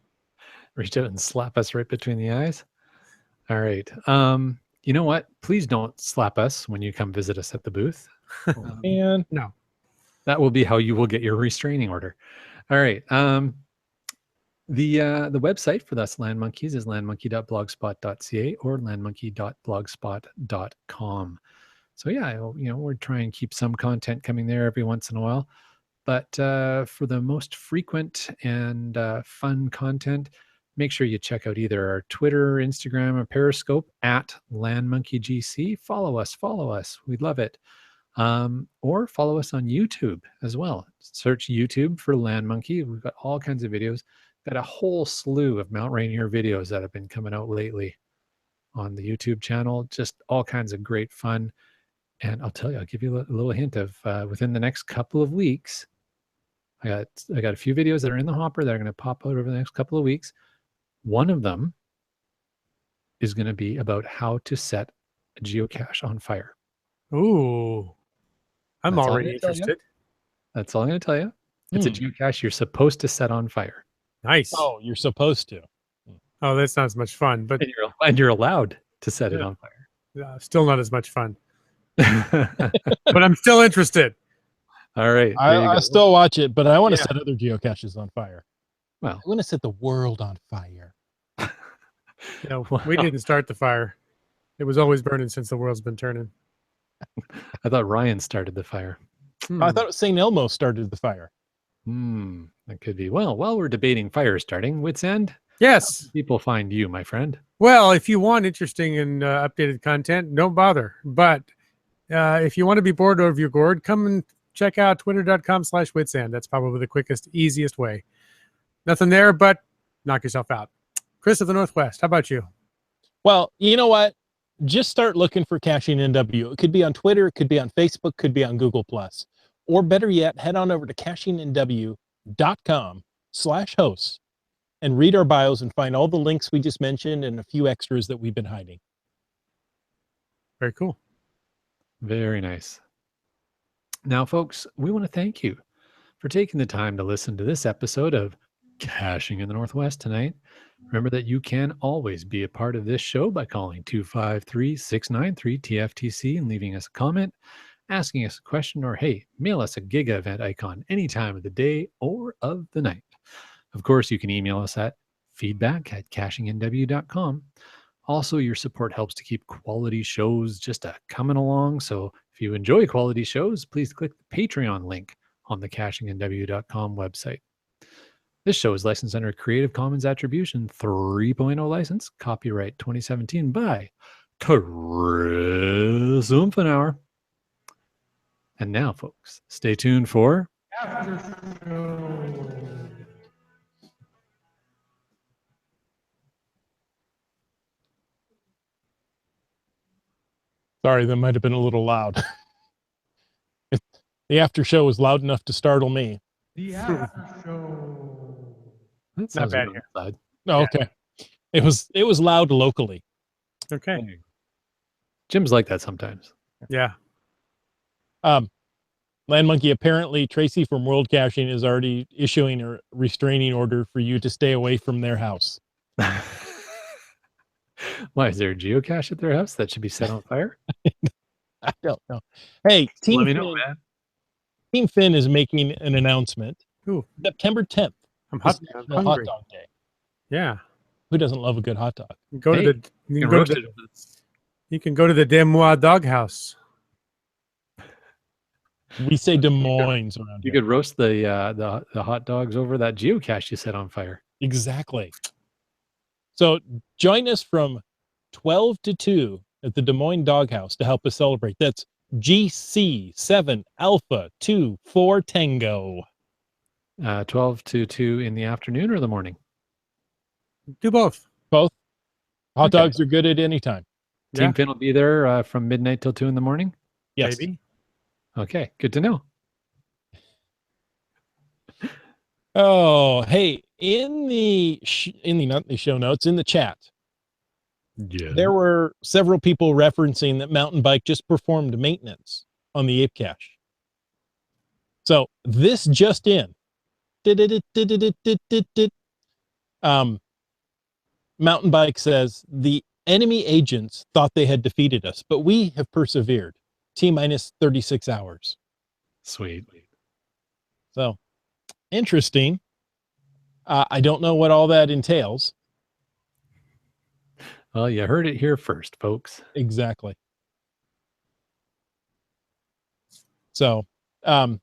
Reach out and slap us right between the eyes. All right. You know what? Please don't slap us when you come visit us at the booth. And No. That will be how you will get your restraining order. All right. The website for us Land Monkeys is landmonkey.blogspot.ca or landmonkey.blogspot.com. So yeah, we're trying to keep some content coming there every once in a while. But for the most frequent and fun content, make sure you check out either our Twitter, Instagram, or Periscope at LandMonkeyGC. Follow us. We'd love it. Or follow us on YouTube as well. Search YouTube for Land Monkey. We've got all kinds of videos. Got a whole slew of Mount Rainier videos that have been coming out lately on the YouTube channel. Just all kinds of great fun. And I'll tell you, I'll give you a little hint of within the next couple of weeks, I got a few videos that are in the hopper that are going to pop out over the next couple of weeks. One of them is going to be about how to set a geocache on fire. Ooh. I'm That's all already I'm gonna tell you. interested. That's all I'm going to tell you. It's a geocache you're supposed to set on fire. Nice. oh, you're supposed to. Oh, that sounds much fun, but And you're allowed to set it Yeah. on fire. still not as much fun. But I'm still interested. All right. there you I go. still watch it, but I want to Yeah. set other geocaches on fire. Well, I want to set the world on fire. We didn't start the fire. It was always burning since the world's been turning. I thought Ryan started the fire. I thought St. Elmo started the fire. That could be. Well, while we're debating fire starting, Wits End, Yes. people find you, my friend. Well, if you want interesting and updated content, don't bother. But if you want to be bored over your gourd, come and check out twitter.com/witsend. That's probably the quickest, easiest way. Nothing there, but knock yourself out. Chris of the Northwest, how about you? Well, you know what? Just start looking for Caching NW. It could be on Twitter, it could be on Facebook, could be on Google+. Or better yet, head on over to cachingnw.com/hosts and read our bios and find all the links we just mentioned and a few extras that we've been hiding. Very cool. Very nice. Now, folks, we want to thank you for taking the time to listen to this episode of Caching in the Northwest tonight. Remember that you can always be a part of this show by calling 253-693-TFTC and leaving us a comment, asking us a question, or hey, mail us a Giga event icon any time of the day or of the night. Of course, you can email us at feedback@cachingnw.com. Also, your support helps to keep quality shows just coming along. So if you enjoy quality shows, please click the Patreon link on the cachingnw.com website. This show is licensed under Creative Commons Attribution 3.0 license, copyright 2017 by Chris Umfenauer. And now, folks, stay tuned for Sorry, that might have been a little loud. The after show was loud enough to startle me. That Not sounds bad good here. Oh, on the side. okay. It was loud locally. Okay. Jim's like that sometimes. Yeah. Land Monkey, apparently Tracy from World Caching is already issuing a restraining order for you to stay away from their house. Why, is there a geocache at their house that should be set on fire? I don't know. Hey, Team Let me Finn, know, man. Team Finn is making an announcement. Ooh. September 10th. I'm is hungry. National Hot Dog Day. Yeah. Who doesn't love a good hot dog? Go Hey, to the you can go roast to it the, over the- you can go to the Des Moines Doghouse. We say Des Moines around You here. could roast the hot dogs over that geocache you set on fire. Exactly. So join us from 12 to 2 at the Des Moines Doghouse to help us celebrate. That's GC7 Alpha 2 4 Tango. 12 to 2 in the afternoon or the morning? Do both. Both. Hot Okay. dogs are good at any time. Team Yeah. Finn will be there from midnight till 2 in the morning? Yes. Maybe. Okay, good to know. Oh, hey, in the not the show notes, in the chat, Yeah. there were several people referencing that Mountain Bike just performed maintenance on the Ape Cache. So this just in. Mountain Bike says the enemy agents thought they had defeated us, but we have persevered. T-minus 36 hours. Sweet. So interesting. I don't know what all that entails. Well, you heard it here first, folks. Exactly. So, the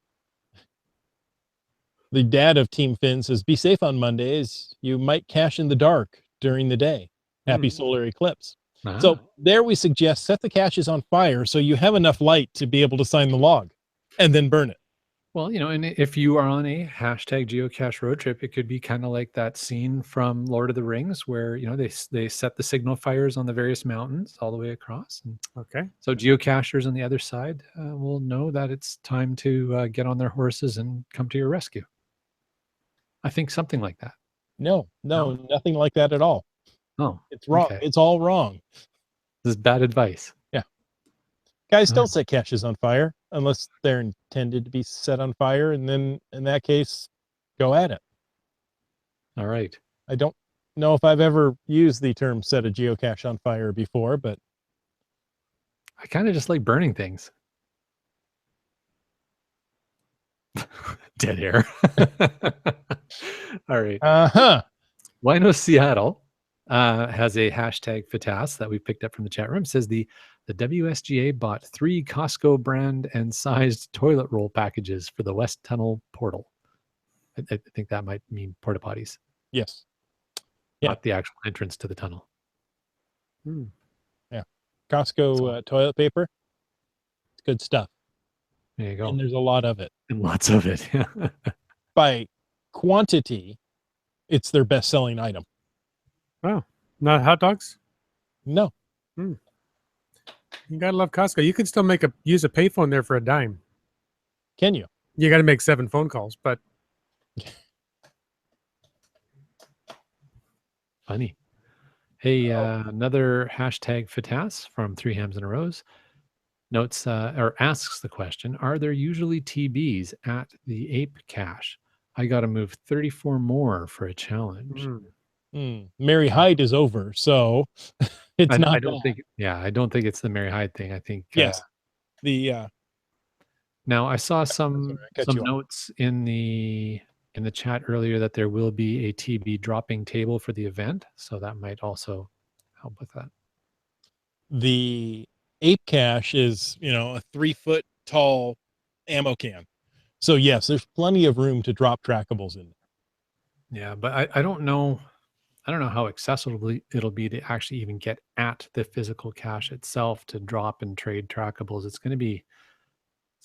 dad of Team Finn says, be safe on Mondays. You might cache in the dark during the day. Happy solar eclipse. So there we suggest set the caches on fire so you have enough light to be able to sign the log and then burn it. Well, and if you are on a hashtag geocache road trip, it could be kind of like that scene from Lord of the Rings where, they set the signal fires on the various mountains all the way across. And Okay. so geocachers on the other side will know that it's time to get on their horses and come to your rescue. I think something like that. No, nothing like that at all. Oh, it's wrong. okay. It's all wrong. This is bad advice. Yeah. Guys, don't set caches on fire unless they're intended to be set on fire. And then in that case, go at it. All right. I don't know if I've ever used the term set a geocache on fire before, but I kind of just like burning things. Dead air. All right. Wino Seattle has a hashtag FATAS that we picked up from the chat room. It says the WSGA bought 3 Costco brand and sized toilet roll packages for the West Tunnel portal. I think that might mean porta potties. Yes. Yeah. Not the actual entrance to the tunnel. Yeah. Costco toilet paper. It's good stuff. There you go. And there's a lot of it. And lots of it. By quantity, it's their best-selling item. Wow. Not hot dogs? No. You gotta love Costco. You can still use a payphone there for a dime. Can you? You got to make 7 phone calls, but Funny. Hey, another hashtag FATAS from 3 Hams in a Rose notes or asks the question: are there usually TBs at the APE cache? I got to move 34 more for a challenge. Mary Hyde is over, so it's not. I don't think. Yeah, I don't think it's the Mary Hyde thing. I think yes. Now I saw some notes in the chat earlier that there will be a TB dropping table for the event, so that might also help with that. The APE cache is, a 3-foot tall ammo can. So yes, there's plenty of room to drop trackables in there. Yeah, but I don't know. I don't know how accessible it'll be to actually even get at the physical cache itself to drop and trade trackables. It's going to be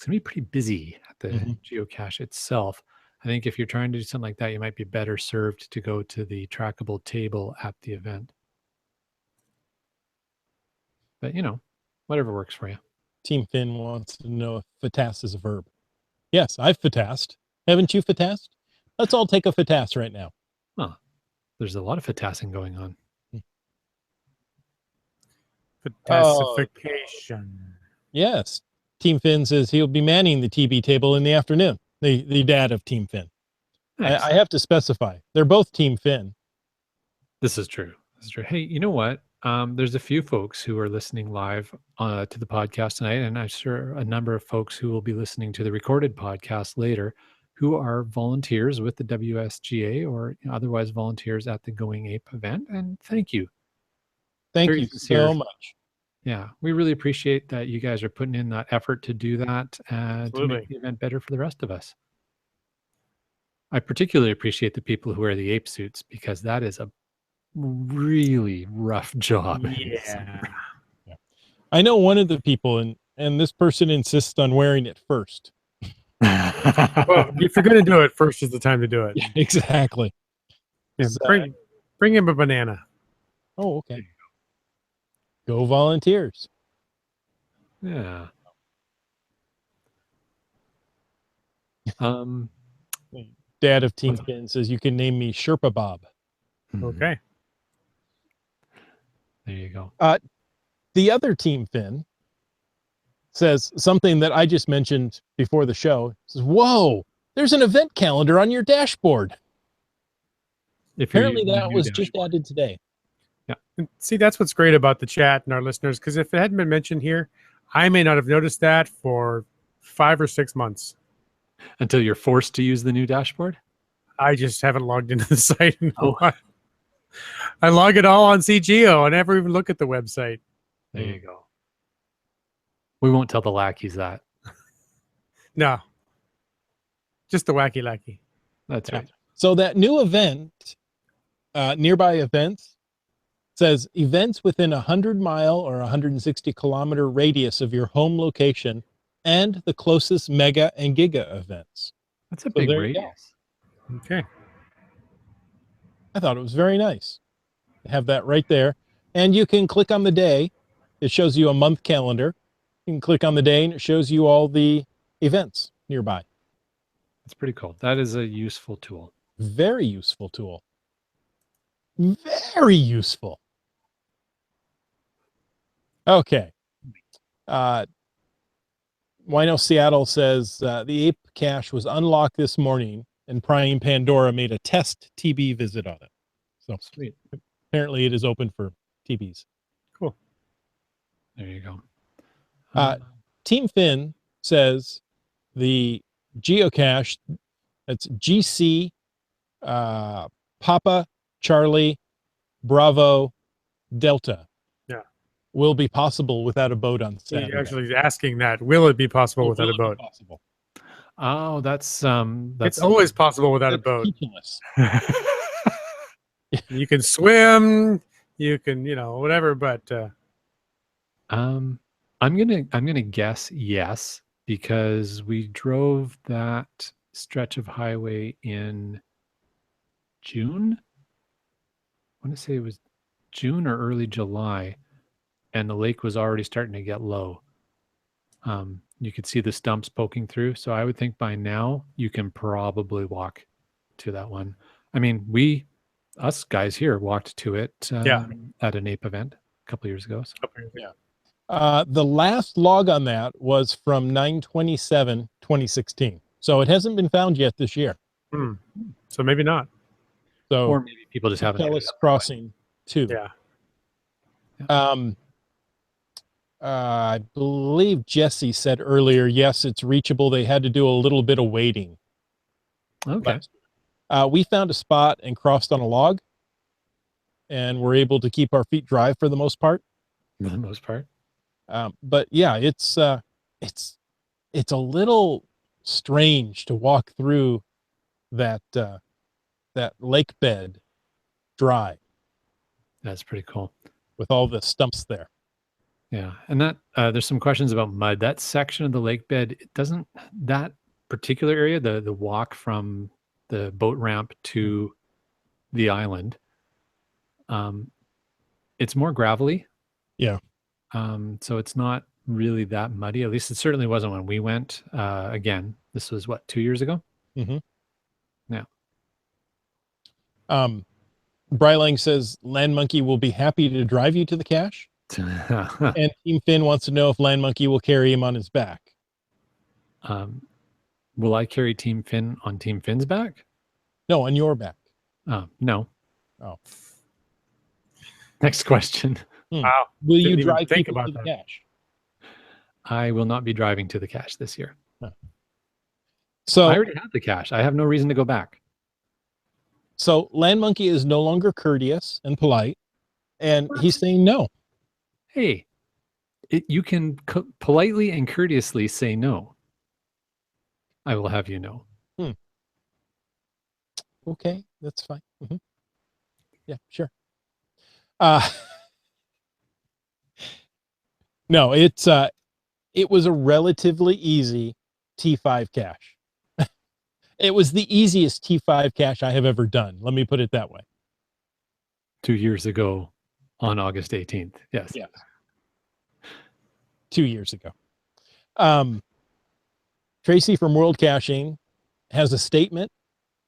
pretty busy at the geocache itself. I think if you're trying to do something like that, you might be better served to go to the trackable table at the event. But, whatever works for you. Team Finn wants to know if FATAS is a verb. Yes, I've FATASed. Haven't you FATASed? Let's all take a FATAS right now. Huh. There's a lot of FATASing going on. Fatasification. Yes. Team Finn says he'll be manning the TB table in the afternoon. The dad of Team Finn. Nice. I have to specify. They're both Team Finn. This is true. Hey, you know what? There's a few folks who are listening live to the podcast tonight, and I'm sure a number of folks who will be listening to the recorded podcast later who are volunteers with the WSGA or otherwise volunteers at the Going Ape event. And thank you. Thank you so much. Yeah, we really appreciate that you guys are putting in that effort to do that to make the event better for the rest of us. I particularly appreciate the people who wear the ape suits because that is a really rough job. Yeah. I know one of the people, and this person insists on wearing it first. Well, if you're going to do it, first is the time to do it. Yeah, exactly. Yeah, bring him a banana. Oh, okay. Go volunteers. Yeah. Dad of Team Finn says you can name me Sherpa Bob. Okay. There you go. The other Team Finn says something that I just mentioned before the show. It says, whoa, there's an event calendar on your dashboard. If you're Apparently using the that new was just dashboard. added today. And see, that's what's great about the chat and our listeners, because if it hadn't been mentioned here, I may not have noticed that for 5 or 6 months. Until you're forced to use the new dashboard? I just haven't logged into the site in a Oh. while. I log it all on CGO. I never even look at the website. There you go. We won't tell the lackeys that. No. Just the wacky lackey. That's right. So that new event, nearby events, says events within 100-mile or 160-kilometer radius of your home location and the closest mega and giga events. That's a So big there you go. radius. Okay. I thought it was very nice to have that right there. And you can click on the day. It shows you a month calendar. You can click on the day and it shows you all the events nearby. That's pretty cool. That is a useful tool. Very useful tool. Very useful. Okay. Wino Seattle says the Ape cache was unlocked this morning and Prying Pandora made a test TB visit on it. So Sweet. apparently it is open for TBs. Cool. There you go. Team Finn says the geocache, that's GC Papa Charlie Bravo Delta. Yeah. Will be possible without a boat on So Saturday. you're actually asking that. Will it be possible Will without a it be boat? possible? Oh, that's It's always possible without a That's boat. ridiculous. You can swim, you can, whatever, but I'm gonna guess yes, because we drove that stretch of highway in June. I want to say it was June or early July, and the lake was already starting to get low. You could see the stumps poking through. So I would think by now you can probably walk to that one. I mean, us guys here walked to it at an Ape event a couple years ago. So. Yeah. The last log on that was from 9/27/2016. So it hasn't been found yet this year. So maybe not. So Or maybe people just haven't. Kellis Crossing 2. Yeah. I believe Jesse said earlier, yes, it's reachable. They had to do a little bit of wading. Okay. We found a spot and crossed on a log, and we're able to keep our feet dry for the most part. For the most part. But yeah, it's a little strange to walk through that lake bed dry That's pretty cool. with all the stumps there. Yeah, and that there's some questions about mud. That section of the lake bed, it doesn't, that particular area, the walk from the boat ramp to the island, it's more gravelly. Yeah. So it's not really that muddy. At least it certainly wasn't when we went. Again, this was 2 years ago. Mm-hmm. Yeah. Brylang says Land Monkey will be happy to drive you to the cache. And Team Finn wants to know if Land Monkey will carry him on his back. Will I carry Team Finn on Team Finn's back? No, on your back. No. Oh. Next question. Wow. Will you Didn't even drive think people to about the that. cache? I will not be driving to the cache this year. So I already have the cache. I have no reason to go back. So Land Monkey is no longer courteous and polite, and he's saying no. Hey, you can politely and courteously say no. I will have you know. Okay, that's fine. Yeah, sure. No, it was a relatively easy T5 cache. It was the easiest T5 cache I have ever done. Let me put it that way. 2 years ago on August 18th. Yes. Yeah. 2 years ago. Tracy from World Caching has a statement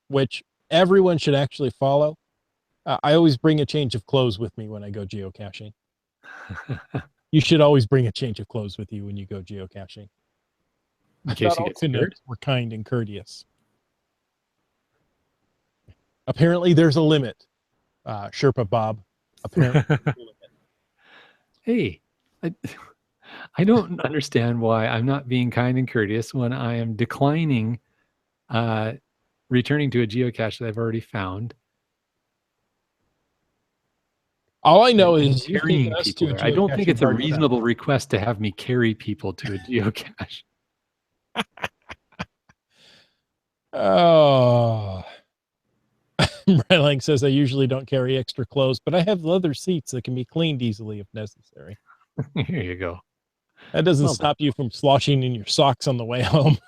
which everyone should actually follow. I always bring a change of clothes with me when I go geocaching. You should always bring a change of clothes with you when you go geocaching. In case Not you all get scared. Canucks were kind and courteous. Apparently, there's a limit. Sherpa Bob. Apparently, there's a limit. Hey, I don't understand why I'm not being kind and courteous when I am declining returning to a geocache that I've already found. All I know and is you've taken carrying us people to a there. I don't think geocaching it's a party. reasonable request to have me carry people to a geocache. Oh. Rylang says I usually don't carry extra clothes, but I have leather seats that can be cleaned easily if necessary. Here you go. That doesn't Well stop you from sloshing in your socks on the way home.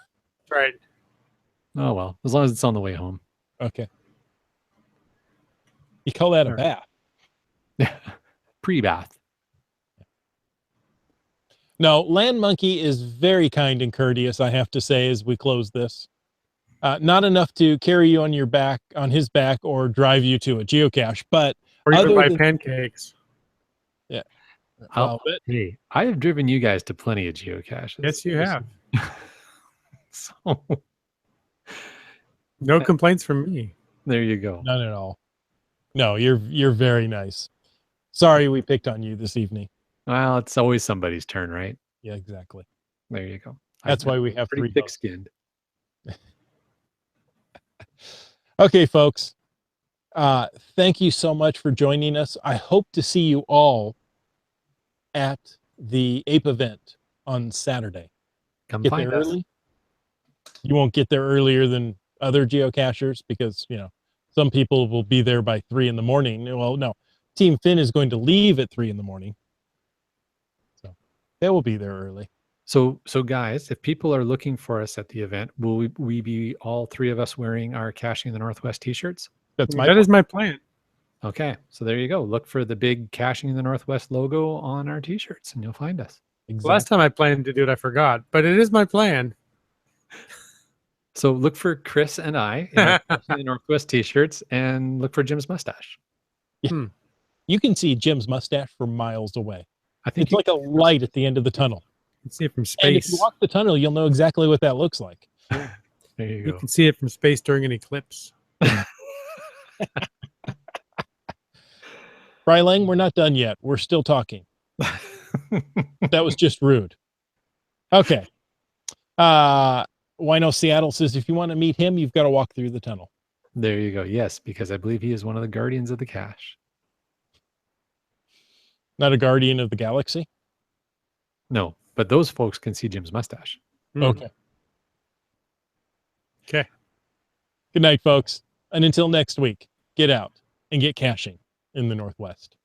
Right. Oh, well, as long as it's on the way home. Okay. You call that a All right. bath? Pre-bath. No, Land Monkey is very kind and courteous, I have to say, as we close this. Not enough to carry you on your back, on his back, or drive you to a geocache, but Or even other buy than- pancakes. yeah. Well, hey, I have driven you guys to plenty of geocaches. Yes, you have. So No complaints from me. there you go. None at all. No, you're very nice. Sorry we picked on you this evening. Well, it's always somebody's turn, right? Yeah, exactly. There you go. That's why we have pretty 3 votes. thick-skinned. Okay, folks. Thank you so much for joining us. I hope to see you all at the APE event on Saturday. Come Get find there us. early. You won't get there earlier than other geocachers because, some people will be there by 3 in the morning. Well, no, Team Finn is going to leave at 3 in the morning. So they will be there early. So guys, if people are looking for us at the event, will we be all 3 of us wearing our Caching in the Northwest t-shirts? That is my plan. Okay, so there you go. Look for the big Caching in the Northwest logo on our t-shirts and you'll find us. Exactly. Last time I planned to do it, I forgot, but it is my plan. So look for Chris and I in our Caching in the Northwest t-shirts and look for Jim's mustache. You can see Jim's mustache from miles away. I think It's like a light at the end of the tunnel. You can see it from And if you space. walk the tunnel, you'll know exactly what that looks like. there you You go. can see it from space during an eclipse. Rylang, we're not done yet. We're still talking. That was just rude. Okay. Wino Seattle says if you want to meet him, you've got to walk through the tunnel. There you go. Yes, because I believe he is one of the guardians of the cache. Not a guardian of the galaxy. No, but those folks can see Jim's mustache. Okay. Okay. Good night, folks. And until next week, get out and get caching in the Northwest.